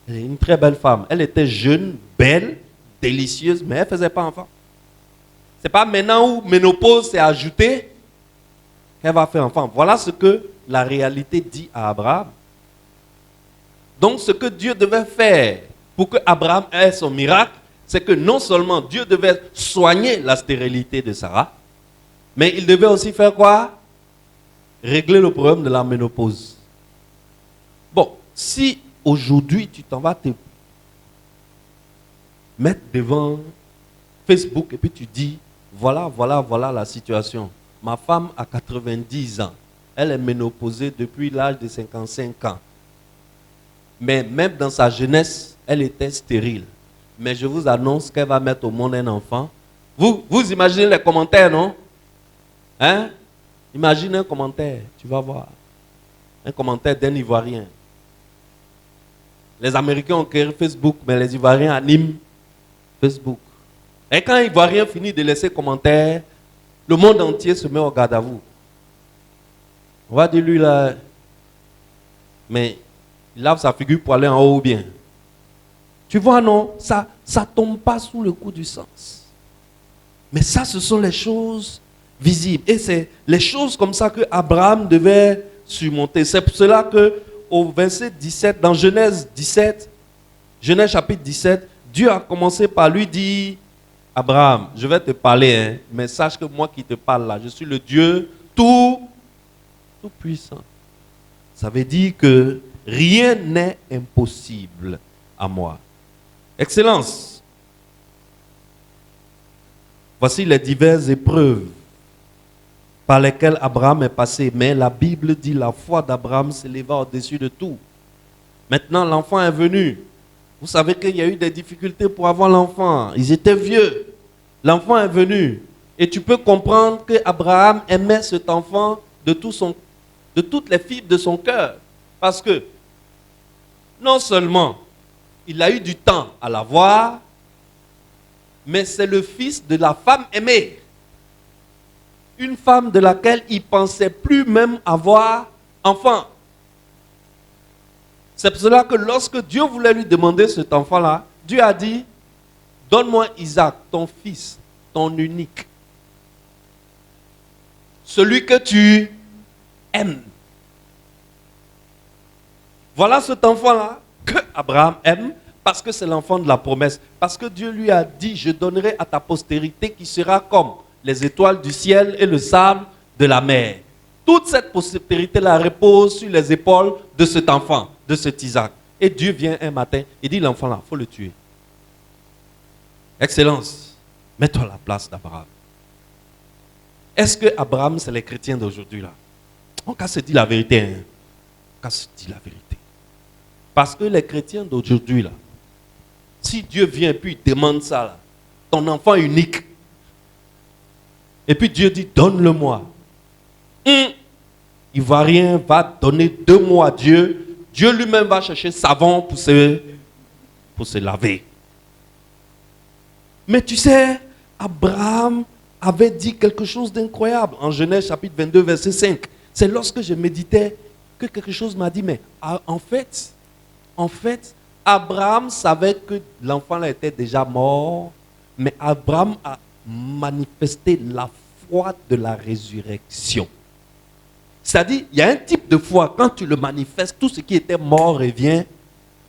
S1: Elle est une très belle femme. Elle était jeune, belle, délicieuse, mais elle ne faisait pas enfant. Ce n'est pas maintenant où ménopause s'est ajoutée qu'elle va faire enfant. Voilà ce que la réalité dit à Abraham. Donc ce que Dieu devait faire pour que Abraham ait son miracle, c'est que non seulement Dieu devait soigner la stérilité de Sarah, mais il devait aussi faire quoi? Régler le problème de la ménopause. Bon, si aujourd'hui tu t'en vas te mettre devant Facebook et puis tu dis, voilà la situation. Ma femme a 90 ans. Elle est ménopausée depuis l'âge de 55 ans. Mais même dans sa jeunesse, elle était stérile. Mais je vous annonce qu'elle va mettre au monde un enfant. Vous imaginez les commentaires, non? Hein? Imagine un commentaire, tu vas voir. Un commentaire d'un Ivoirien. Les Américains ont créé Facebook, mais les Ivoiriens animent Facebook. Et quand un Ivoirien finit de laisser commentaire, le monde entier se met au garde à vous. On va dire lui là, mais il lave sa figure pour aller en haut ou bien. Tu vois non, ça tombe pas sous le coup du sens. Mais ça, ce sont les choses visibles. Et c'est les choses comme ça que Abraham devait surmonter. C'est pour cela que au verset 17, dans Genèse 17, Genèse chapitre 17, Dieu a commencé par lui dire, Abraham, je vais te parler, hein, mais sache que moi qui te parle là, je suis le Dieu tout puissant. Ça veut dire que rien n'est impossible à moi. Excellence. Voici les diverses épreuves par lesquelles Abraham est passé. Mais la Bible dit la foi d'Abraham s'éleva au-dessus de tout. Maintenant, l'enfant est venu. Vous savez qu'il y a eu des difficultés pour avoir l'enfant. Ils étaient vieux. L'enfant est venu. Et tu peux comprendre qu'Abraham aimait cet enfant de toutes les fibres de son cœur. Parce que non seulement il a eu du temps à l'avoir, mais c'est le fils de la femme aimée. Une femme de laquelle il ne pensait plus même avoir enfant. C'est pour cela que lorsque Dieu voulait lui demander cet enfant-là, Dieu a dit, donne-moi Isaac, ton fils, ton unique. Celui que tu aimes. Voilà cet enfant-là que Abraham aime parce que c'est l'enfant de la promesse. Parce que Dieu lui a dit, je donnerai à ta postérité qui sera comme les étoiles du ciel et le sable de la mer. Toute cette postérité-là repose sur les épaules de cet enfant, de cet Isaac. Et Dieu vient un matin et dit, l'enfant là, il faut le tuer. Excellence, mets-toi à la place d'Abraham. Est-ce que Abraham, c'est les chrétiens d'aujourd'hui là? On va se dire la vérité. Hein? On va se dire la vérité. Parce que les chrétiens d'aujourd'hui là, si Dieu vient et puis il demande ça là, ton enfant unique, et puis Dieu dit, donne-le-moi. Ivoirien va donner 2 mois à Dieu. Dieu lui-même va chercher savon pour se laver. Mais tu sais, Abraham avait dit quelque chose d'incroyable. En Genèse chapitre 22, verset 5. C'est lorsque je méditais que quelque chose m'a dit, mais en fait, Abraham savait que l'enfant là était déjà mort, mais Abraham a manifesté la foi de la résurrection. C'est-à-dire, il y a un type de foi, quand tu le manifestes, tout ce qui était mort revient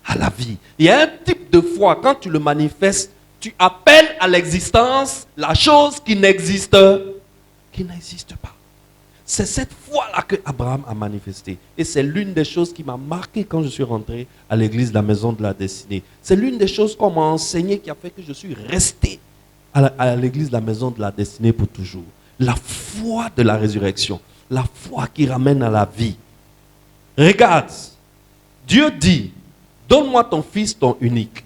S1: à la vie. Il y a un type de foi, quand tu le manifestes, tu appelles à l'existence la chose qui n'existe pas. C'est cette foi-là que Abraham a manifestée. Et c'est l'une des choses qui m'a marqué quand je suis rentré à l'église de la Maison de la Destinée. C'est l'une des choses qu'on m'a enseigné qui a fait que je suis resté à l'église de la Maison de la Destinée pour toujours. La foi de la résurrection. la foi qui ramène à la vie. Regarde, Dieu dit, donne-moi ton fils, ton unique.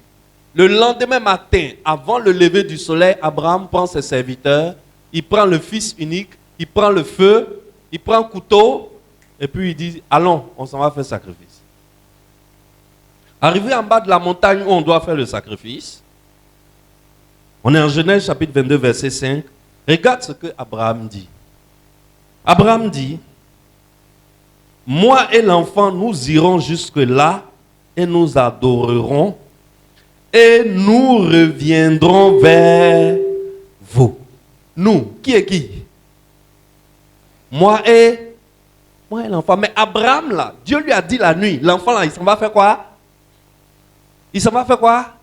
S1: Le lendemain matin, avant le lever du soleil, Abraham prend ses serviteurs, il prend le fils unique, il prend le feu, il prend un couteau, et puis il dit, allons, on s'en va faire sacrifice. Arrivé en bas de la montagne où on doit faire le sacrifice, on est en Genèse chapitre 22, verset 5, regarde ce que Abraham dit. Abraham dit, moi et l'enfant, nous irons jusque-là et nous adorerons et nous reviendrons vers vous. Nous, qui est qui? Moi et l'enfant. Mais Abraham, là, Dieu lui a dit la nuit, l'enfant, là, il s'en va faire quoi? Il s'en va faire quoi?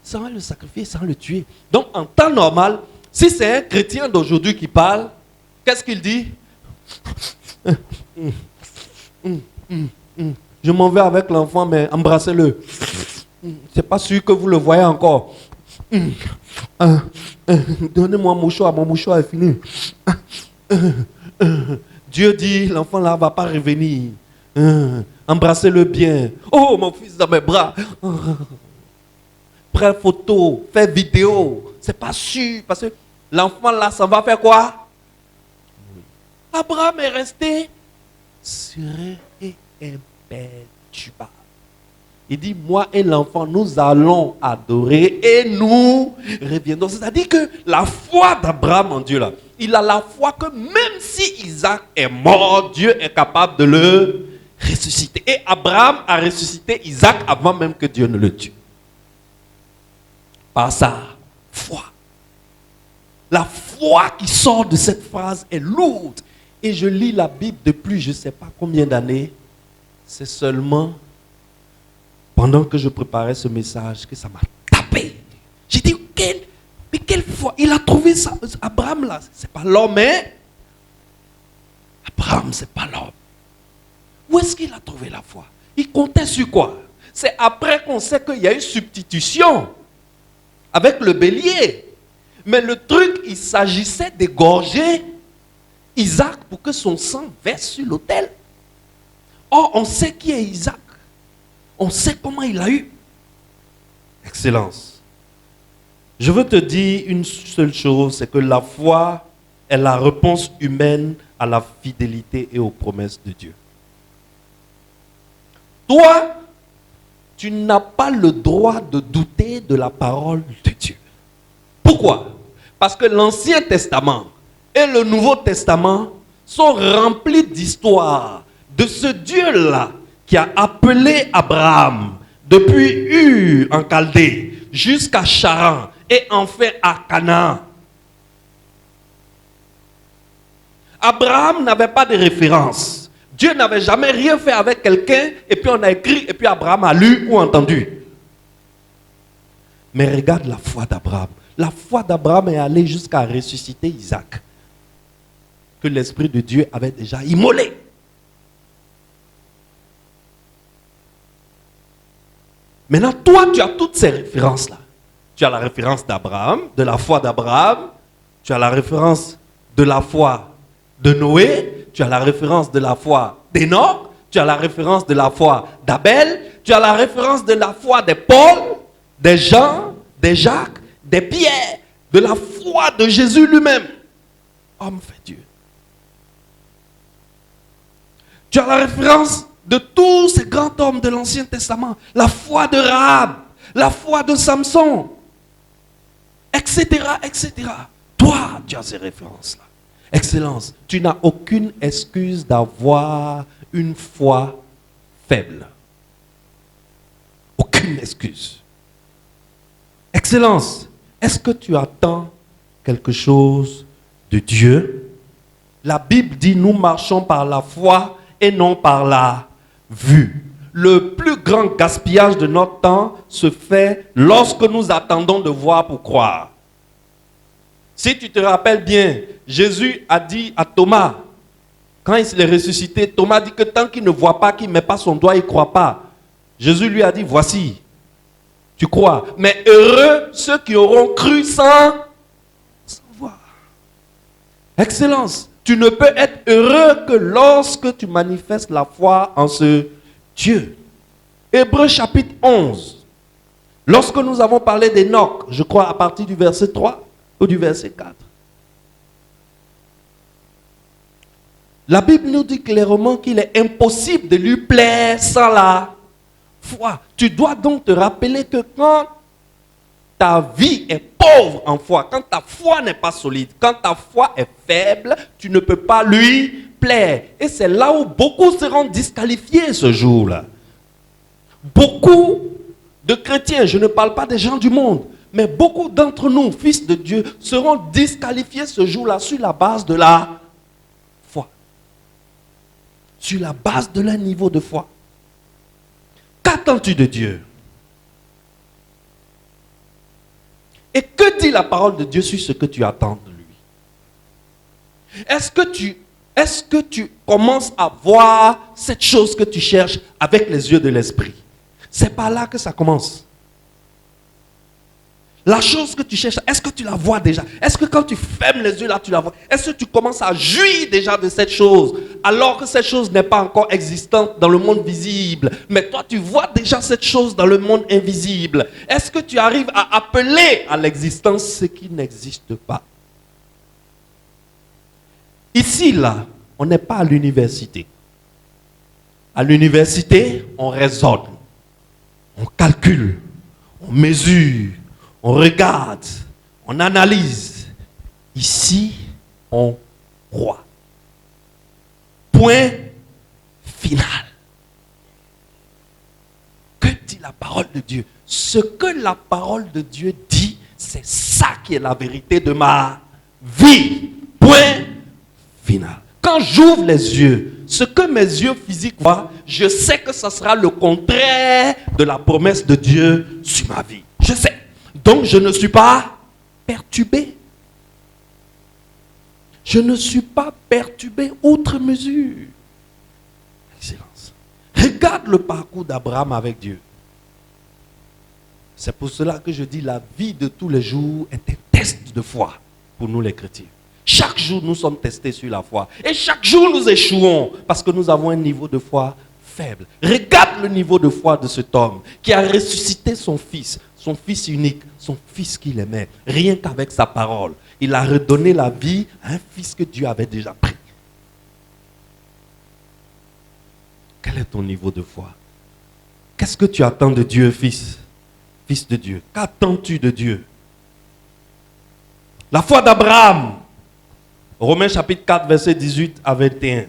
S1: Il s'en va le sacrifier, il s'en va le tuer. Donc, en temps normal, si c'est un chrétien d'aujourd'hui qui parle, qu'est-ce qu'il dit? Je m'en vais avec l'enfant, mais embrassez-le. C'est pas sûr que vous le voyez encore. Donnez-moi mon mouchoir est fini. Dieu dit, l'enfant là va pas revenir. Embrassez-le bien. Oh, mon fils dans mes bras. Prends photo, fais vidéo. C'est pas sûr, parce que l'enfant là, ça va faire quoi? Abraham est resté serein et imperturbable. Il dit, moi et l'enfant, nous allons adorer et nous reviendrons. C'est-à-dire que la foi d'Abraham en Dieu, là, il a la foi que même si Isaac est mort, Dieu est capable de le ressusciter. Et Abraham a ressuscité Isaac avant même que Dieu ne le tue. Par sa foi. La foi qui sort de cette phrase est lourde. Et je lis la Bible depuis je ne sais pas combien d'années. C'est seulement pendant que je préparais ce message que ça m'a tapé. J'ai dit, mais quelle foi? Il a trouvé ça. Abraham là, c'est pas l'homme, hein? Abraham, c'est pas l'homme. Où est-ce qu'il a trouvé la foi? Il comptait sur quoi? C'est après qu'on sait qu'il y a une substitution avec le bélier. Mais le truc, il s'agissait d'égorger Isaac pour que son sang verse sur l'autel. Or, on sait qui est Isaac. On sait comment il a eu. Excellence. Je veux te dire une seule chose, c'est que la foi est la réponse humaine à la fidélité et aux promesses de Dieu. Toi, tu n'as pas le droit de douter de la parole de Dieu. Pourquoi? Parce que l'Ancien Testament et le Nouveau Testament sont remplis d'histoires de ce Dieu-là qui a appelé Abraham depuis Ur en Chaldée jusqu'à Charan et enfin à Canaan. Abraham n'avait pas de référence. Dieu n'avait jamais rien fait avec quelqu'un et puis on a écrit et puis Abraham a lu ou entendu. Mais regarde la foi d'Abraham. La foi d'Abraham est allée jusqu'à ressusciter Isaac, que l'Esprit de Dieu avait déjà immolé. Maintenant, toi, tu as toutes ces références-là. Tu as la référence d'Abraham, de la foi d'Abraham. Tu as la référence de la foi de Noé. Tu as la référence de la foi d'Enoch. Tu as la référence de la foi d'Abel. Tu as la référence de la foi de Paul, de Jean, de Jacques, de Pierre, de la foi de Jésus lui-même. Homme fait Dieu. Tu as la référence de tous ces grands hommes de l'Ancien Testament. La foi de Rahab, la foi de Samson, etc., etc. Toi, tu as ces références-là. Excellence, tu n'as aucune excuse d'avoir une foi faible. Aucune excuse. Excellence, est-ce que tu attends quelque chose de Dieu? La Bible dit, nous marchons par la foi et non par la vue. Le plus grand gaspillage de notre temps se fait lorsque nous attendons de voir pour croire. Si tu te rappelles bien, Jésus a dit à Thomas, quand il s'est ressuscité, Thomas dit que tant qu'il ne voit pas, qu'il ne met pas son doigt, il ne croit pas. Jésus lui a dit, voici, tu crois. Mais heureux ceux qui auront cru sans voir. Excellence. Tu ne peux être heureux que lorsque tu manifestes la foi en ce Dieu. Hébreux chapitre 11. Lorsque nous avons parlé d'Enoch, je crois à partir du verset 3 ou du verset 4. La Bible nous dit clairement qu'il est impossible de lui plaire sans la foi. Tu dois donc te rappeler que quand ta vie est pauvre en foi, quand ta foi n'est pas solide, quand ta foi est faible, tu ne peux pas lui plaire. Et c'est là où beaucoup seront disqualifiés ce jour-là. Beaucoup de chrétiens, je ne parle pas des gens du monde, mais beaucoup d'entre nous, fils de Dieu, seront disqualifiés ce jour-là sur la base de la foi. Sur la base de leur niveau de foi. Qu'attends-tu de Dieu? Et que dit la parole de Dieu sur ce que tu attends de lui? Est-ce que tu commences à voir cette chose que tu cherches avec les yeux de l'esprit? C'est par là que ça commence. La chose que tu cherches, est-ce que tu la vois déjà? Est-ce que quand tu fermes les yeux là, tu la vois? Est-ce que tu commences à jouir déjà de cette chose alors que cette chose n'est pas encore existante dans le monde visible? Mais toi, tu vois déjà cette chose dans le monde invisible. Est-ce que tu arrives à appeler à l'existence ce qui n'existe pas? Ici, là, on n'est pas à l'université. À l'université, on raisonne, on calcule, on mesure, on regarde, on analyse. Ici, on croit. Point final. Que dit la parole de Dieu? Ce que la parole de Dieu dit, c'est ça qui est la vérité de ma vie. Point final. Quand j'ouvre les yeux, ce que mes yeux physiques voient, je sais que ce sera le contraire de la promesse de Dieu sur ma vie. Je sais. Donc je ne suis pas perturbé. Je ne suis pas perturbé outre mesure. Excellence. Regarde le parcours d'Abraham avec Dieu. C'est pour cela que je dis la vie de tous les jours est un test de foi pour nous les chrétiens. Chaque jour nous sommes testés sur la foi. Et chaque jour nous échouons parce que nous avons un niveau de foi faible. Regarde le niveau de foi de cet homme qui a ressuscité son fils unique, son fils qu'il aimait, rien qu'avec sa parole. Il a redonné la vie à un fils que Dieu avait déjà pris. Quel est ton niveau de foi? Qu'est-ce que tu attends de Dieu, fils de Dieu? Qu'attends-tu de Dieu? La foi d'Abraham, Romains chapitre 4, verset 18 à 21.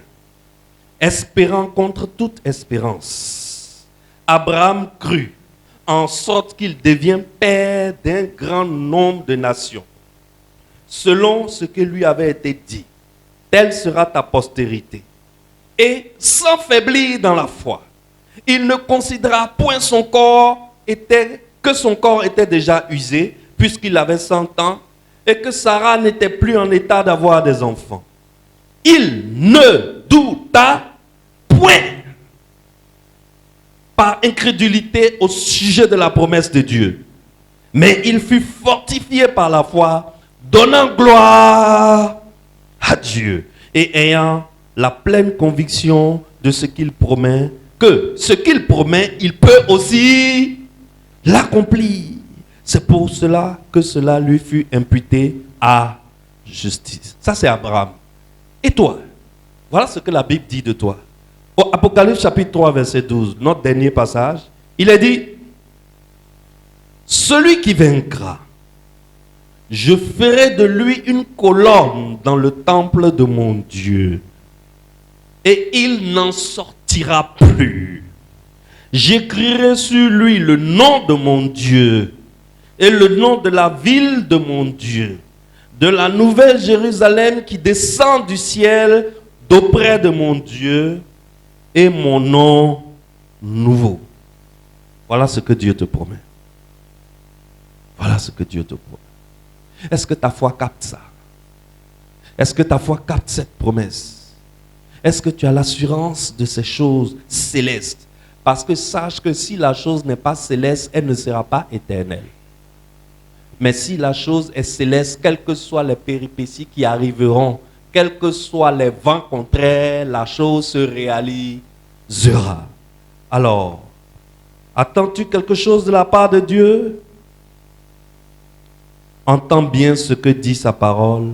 S1: Espérant contre toute espérance, Abraham crut, en sorte qu'il devient père d'un grand nombre de nations. Selon ce que lui avait été dit, telle sera ta postérité. Et sans faiblir dans la foi, il ne considéra point que son corps était déjà usé, puisqu'il avait 100 ans, et que Sarah n'était plus en état d'avoir des enfants. Il ne douta point par incrédulité au sujet de la promesse de Dieu. Mais il fut fortifié par la foi, donnant gloire à Dieu et ayant la pleine conviction de ce qu'il promet, que ce qu'il promet, il peut aussi l'accomplir. C'est pour cela que cela lui fut imputé à justice. Ça, c'est Abraham. Et toi? Voilà ce que la Bible dit de toi. Au Apocalypse chapitre 3, verset 12, notre dernier passage, il est dit, celui qui vaincra, je ferai de lui une colonne dans le temple de mon Dieu, et il n'en sortira plus. J'écrirai sur lui le nom de mon Dieu, et le nom de la ville de mon Dieu, de la nouvelle Jérusalem qui descend du ciel d'auprès de mon Dieu, et mon nom nouveau. Voilà ce que Dieu te promet. Voilà ce que Dieu te promet. Est-ce que ta foi capte ça? Est-ce que ta foi capte cette promesse? Est-ce que tu as l'assurance de ces choses célestes? Parce que sache que si la chose n'est pas céleste, elle ne sera pas éternelle. Mais si la chose est céleste, quelles que soient les péripéties qui arriveront, quels que soient les vents contraires, la chose se réalisera. Alors, attends-tu quelque chose de la part de Dieu? Entends bien ce que dit sa parole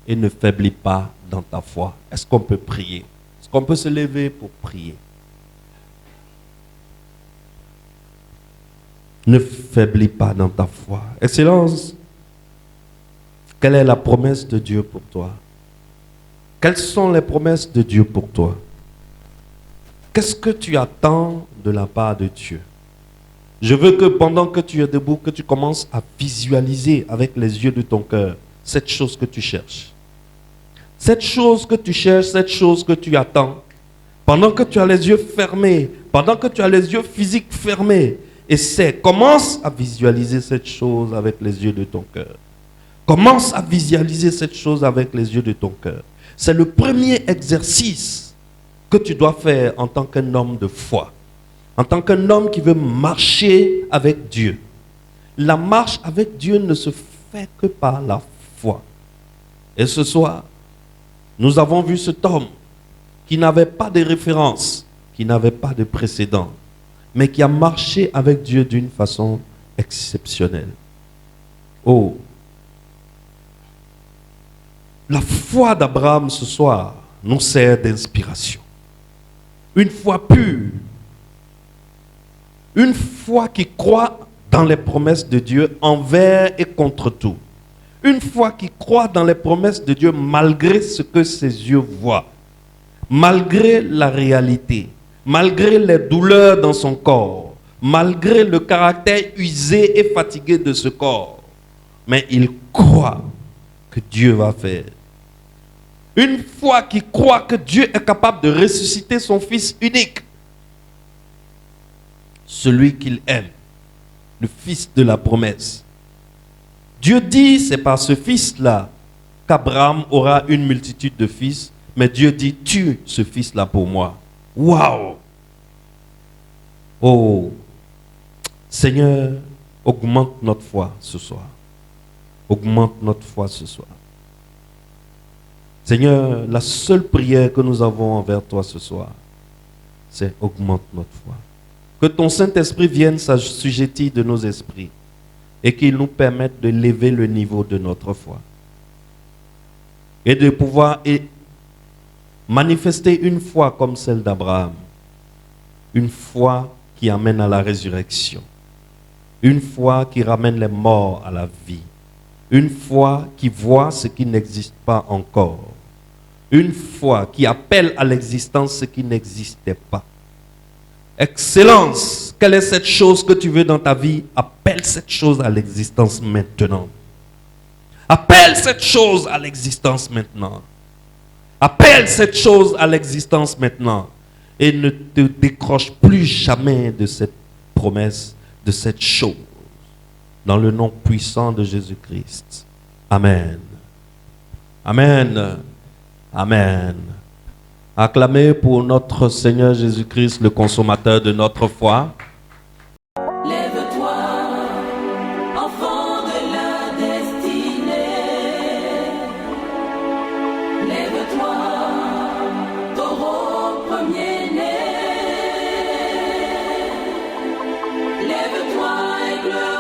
S1: et ne faiblis pas dans ta foi. Est-ce qu'on peut prier? Est-ce qu'on peut se lever pour prier? Ne faiblis pas dans ta foi. Excellence, quelle est la promesse de Dieu pour toi? Quelles sont les promesses de Dieu pour toi? Qu'est-ce que tu attends de la part de Dieu? Je veux que pendant que tu es debout, que tu commences à visualiser avec les yeux de ton cœur cette chose que tu cherches. Cette chose que tu cherches, cette chose que tu attends. Pendant que tu as les yeux fermés, pendant que tu as les yeux physiques fermés, commence à visualiser cette chose avec les yeux de ton cœur. Commence à visualiser cette chose avec les yeux de ton cœur. C'est le premier exercice que tu dois faire en tant qu'un homme de foi. En tant qu'un homme qui veut marcher avec Dieu. La marche avec Dieu ne se fait que par la foi. Et ce soir, nous avons vu cet homme qui n'avait pas de référence, qui n'avait pas de précédent, mais qui a marché avec Dieu d'une façon exceptionnelle. Oh! La foi d'Abraham ce soir nous sert d'inspiration. Une foi pure. Une foi qui croit dans les promesses de Dieu envers et contre tout. Une foi qui croit dans les promesses de Dieu malgré ce que ses yeux voient. Malgré la réalité. Malgré les douleurs dans son corps. Malgré le caractère usé et fatigué de ce corps. Mais il croit que Dieu va faire. Une foi qui croit que Dieu est capable de ressusciter son Fils unique. Celui qu'il aime, le Fils de la promesse. Dieu dit, c'est par ce Fils-là qu'Abraham aura une multitude de fils, mais Dieu dit, tue ce Fils-là pour moi. Waouh! Oh! Seigneur, augmente notre foi ce soir. Augmente notre foi ce soir. Seigneur, la seule prière que nous avons envers toi ce soir, c'est augmente notre foi. Que ton Saint-Esprit vienne s'assujettir de nos esprits et qu'il nous permette de lever le niveau de notre foi. Et de pouvoir manifester une foi comme celle d'Abraham. Une foi qui amène à la résurrection. Une foi qui ramène les morts à la vie. Une foi qui voit ce qui n'existe pas encore. Une foi qui appelle à l'existence ce qui n'existait pas. Excellence, quelle est cette chose que tu veux dans ta vie? Appelle cette chose à l'existence maintenant. Appelle cette chose à l'existence maintenant. Appelle cette chose à l'existence maintenant. Et ne te décroche plus jamais de cette promesse, de cette chose. Dans le nom puissant de Jésus-Christ. Amen. Amen. Amen. Acclamez pour notre Seigneur Jésus-Christ, le consommateur de notre foi.
S2: Lève-toi, enfant de la destinée. Lève-toi, taureau premier-né. Lève-toi, aigle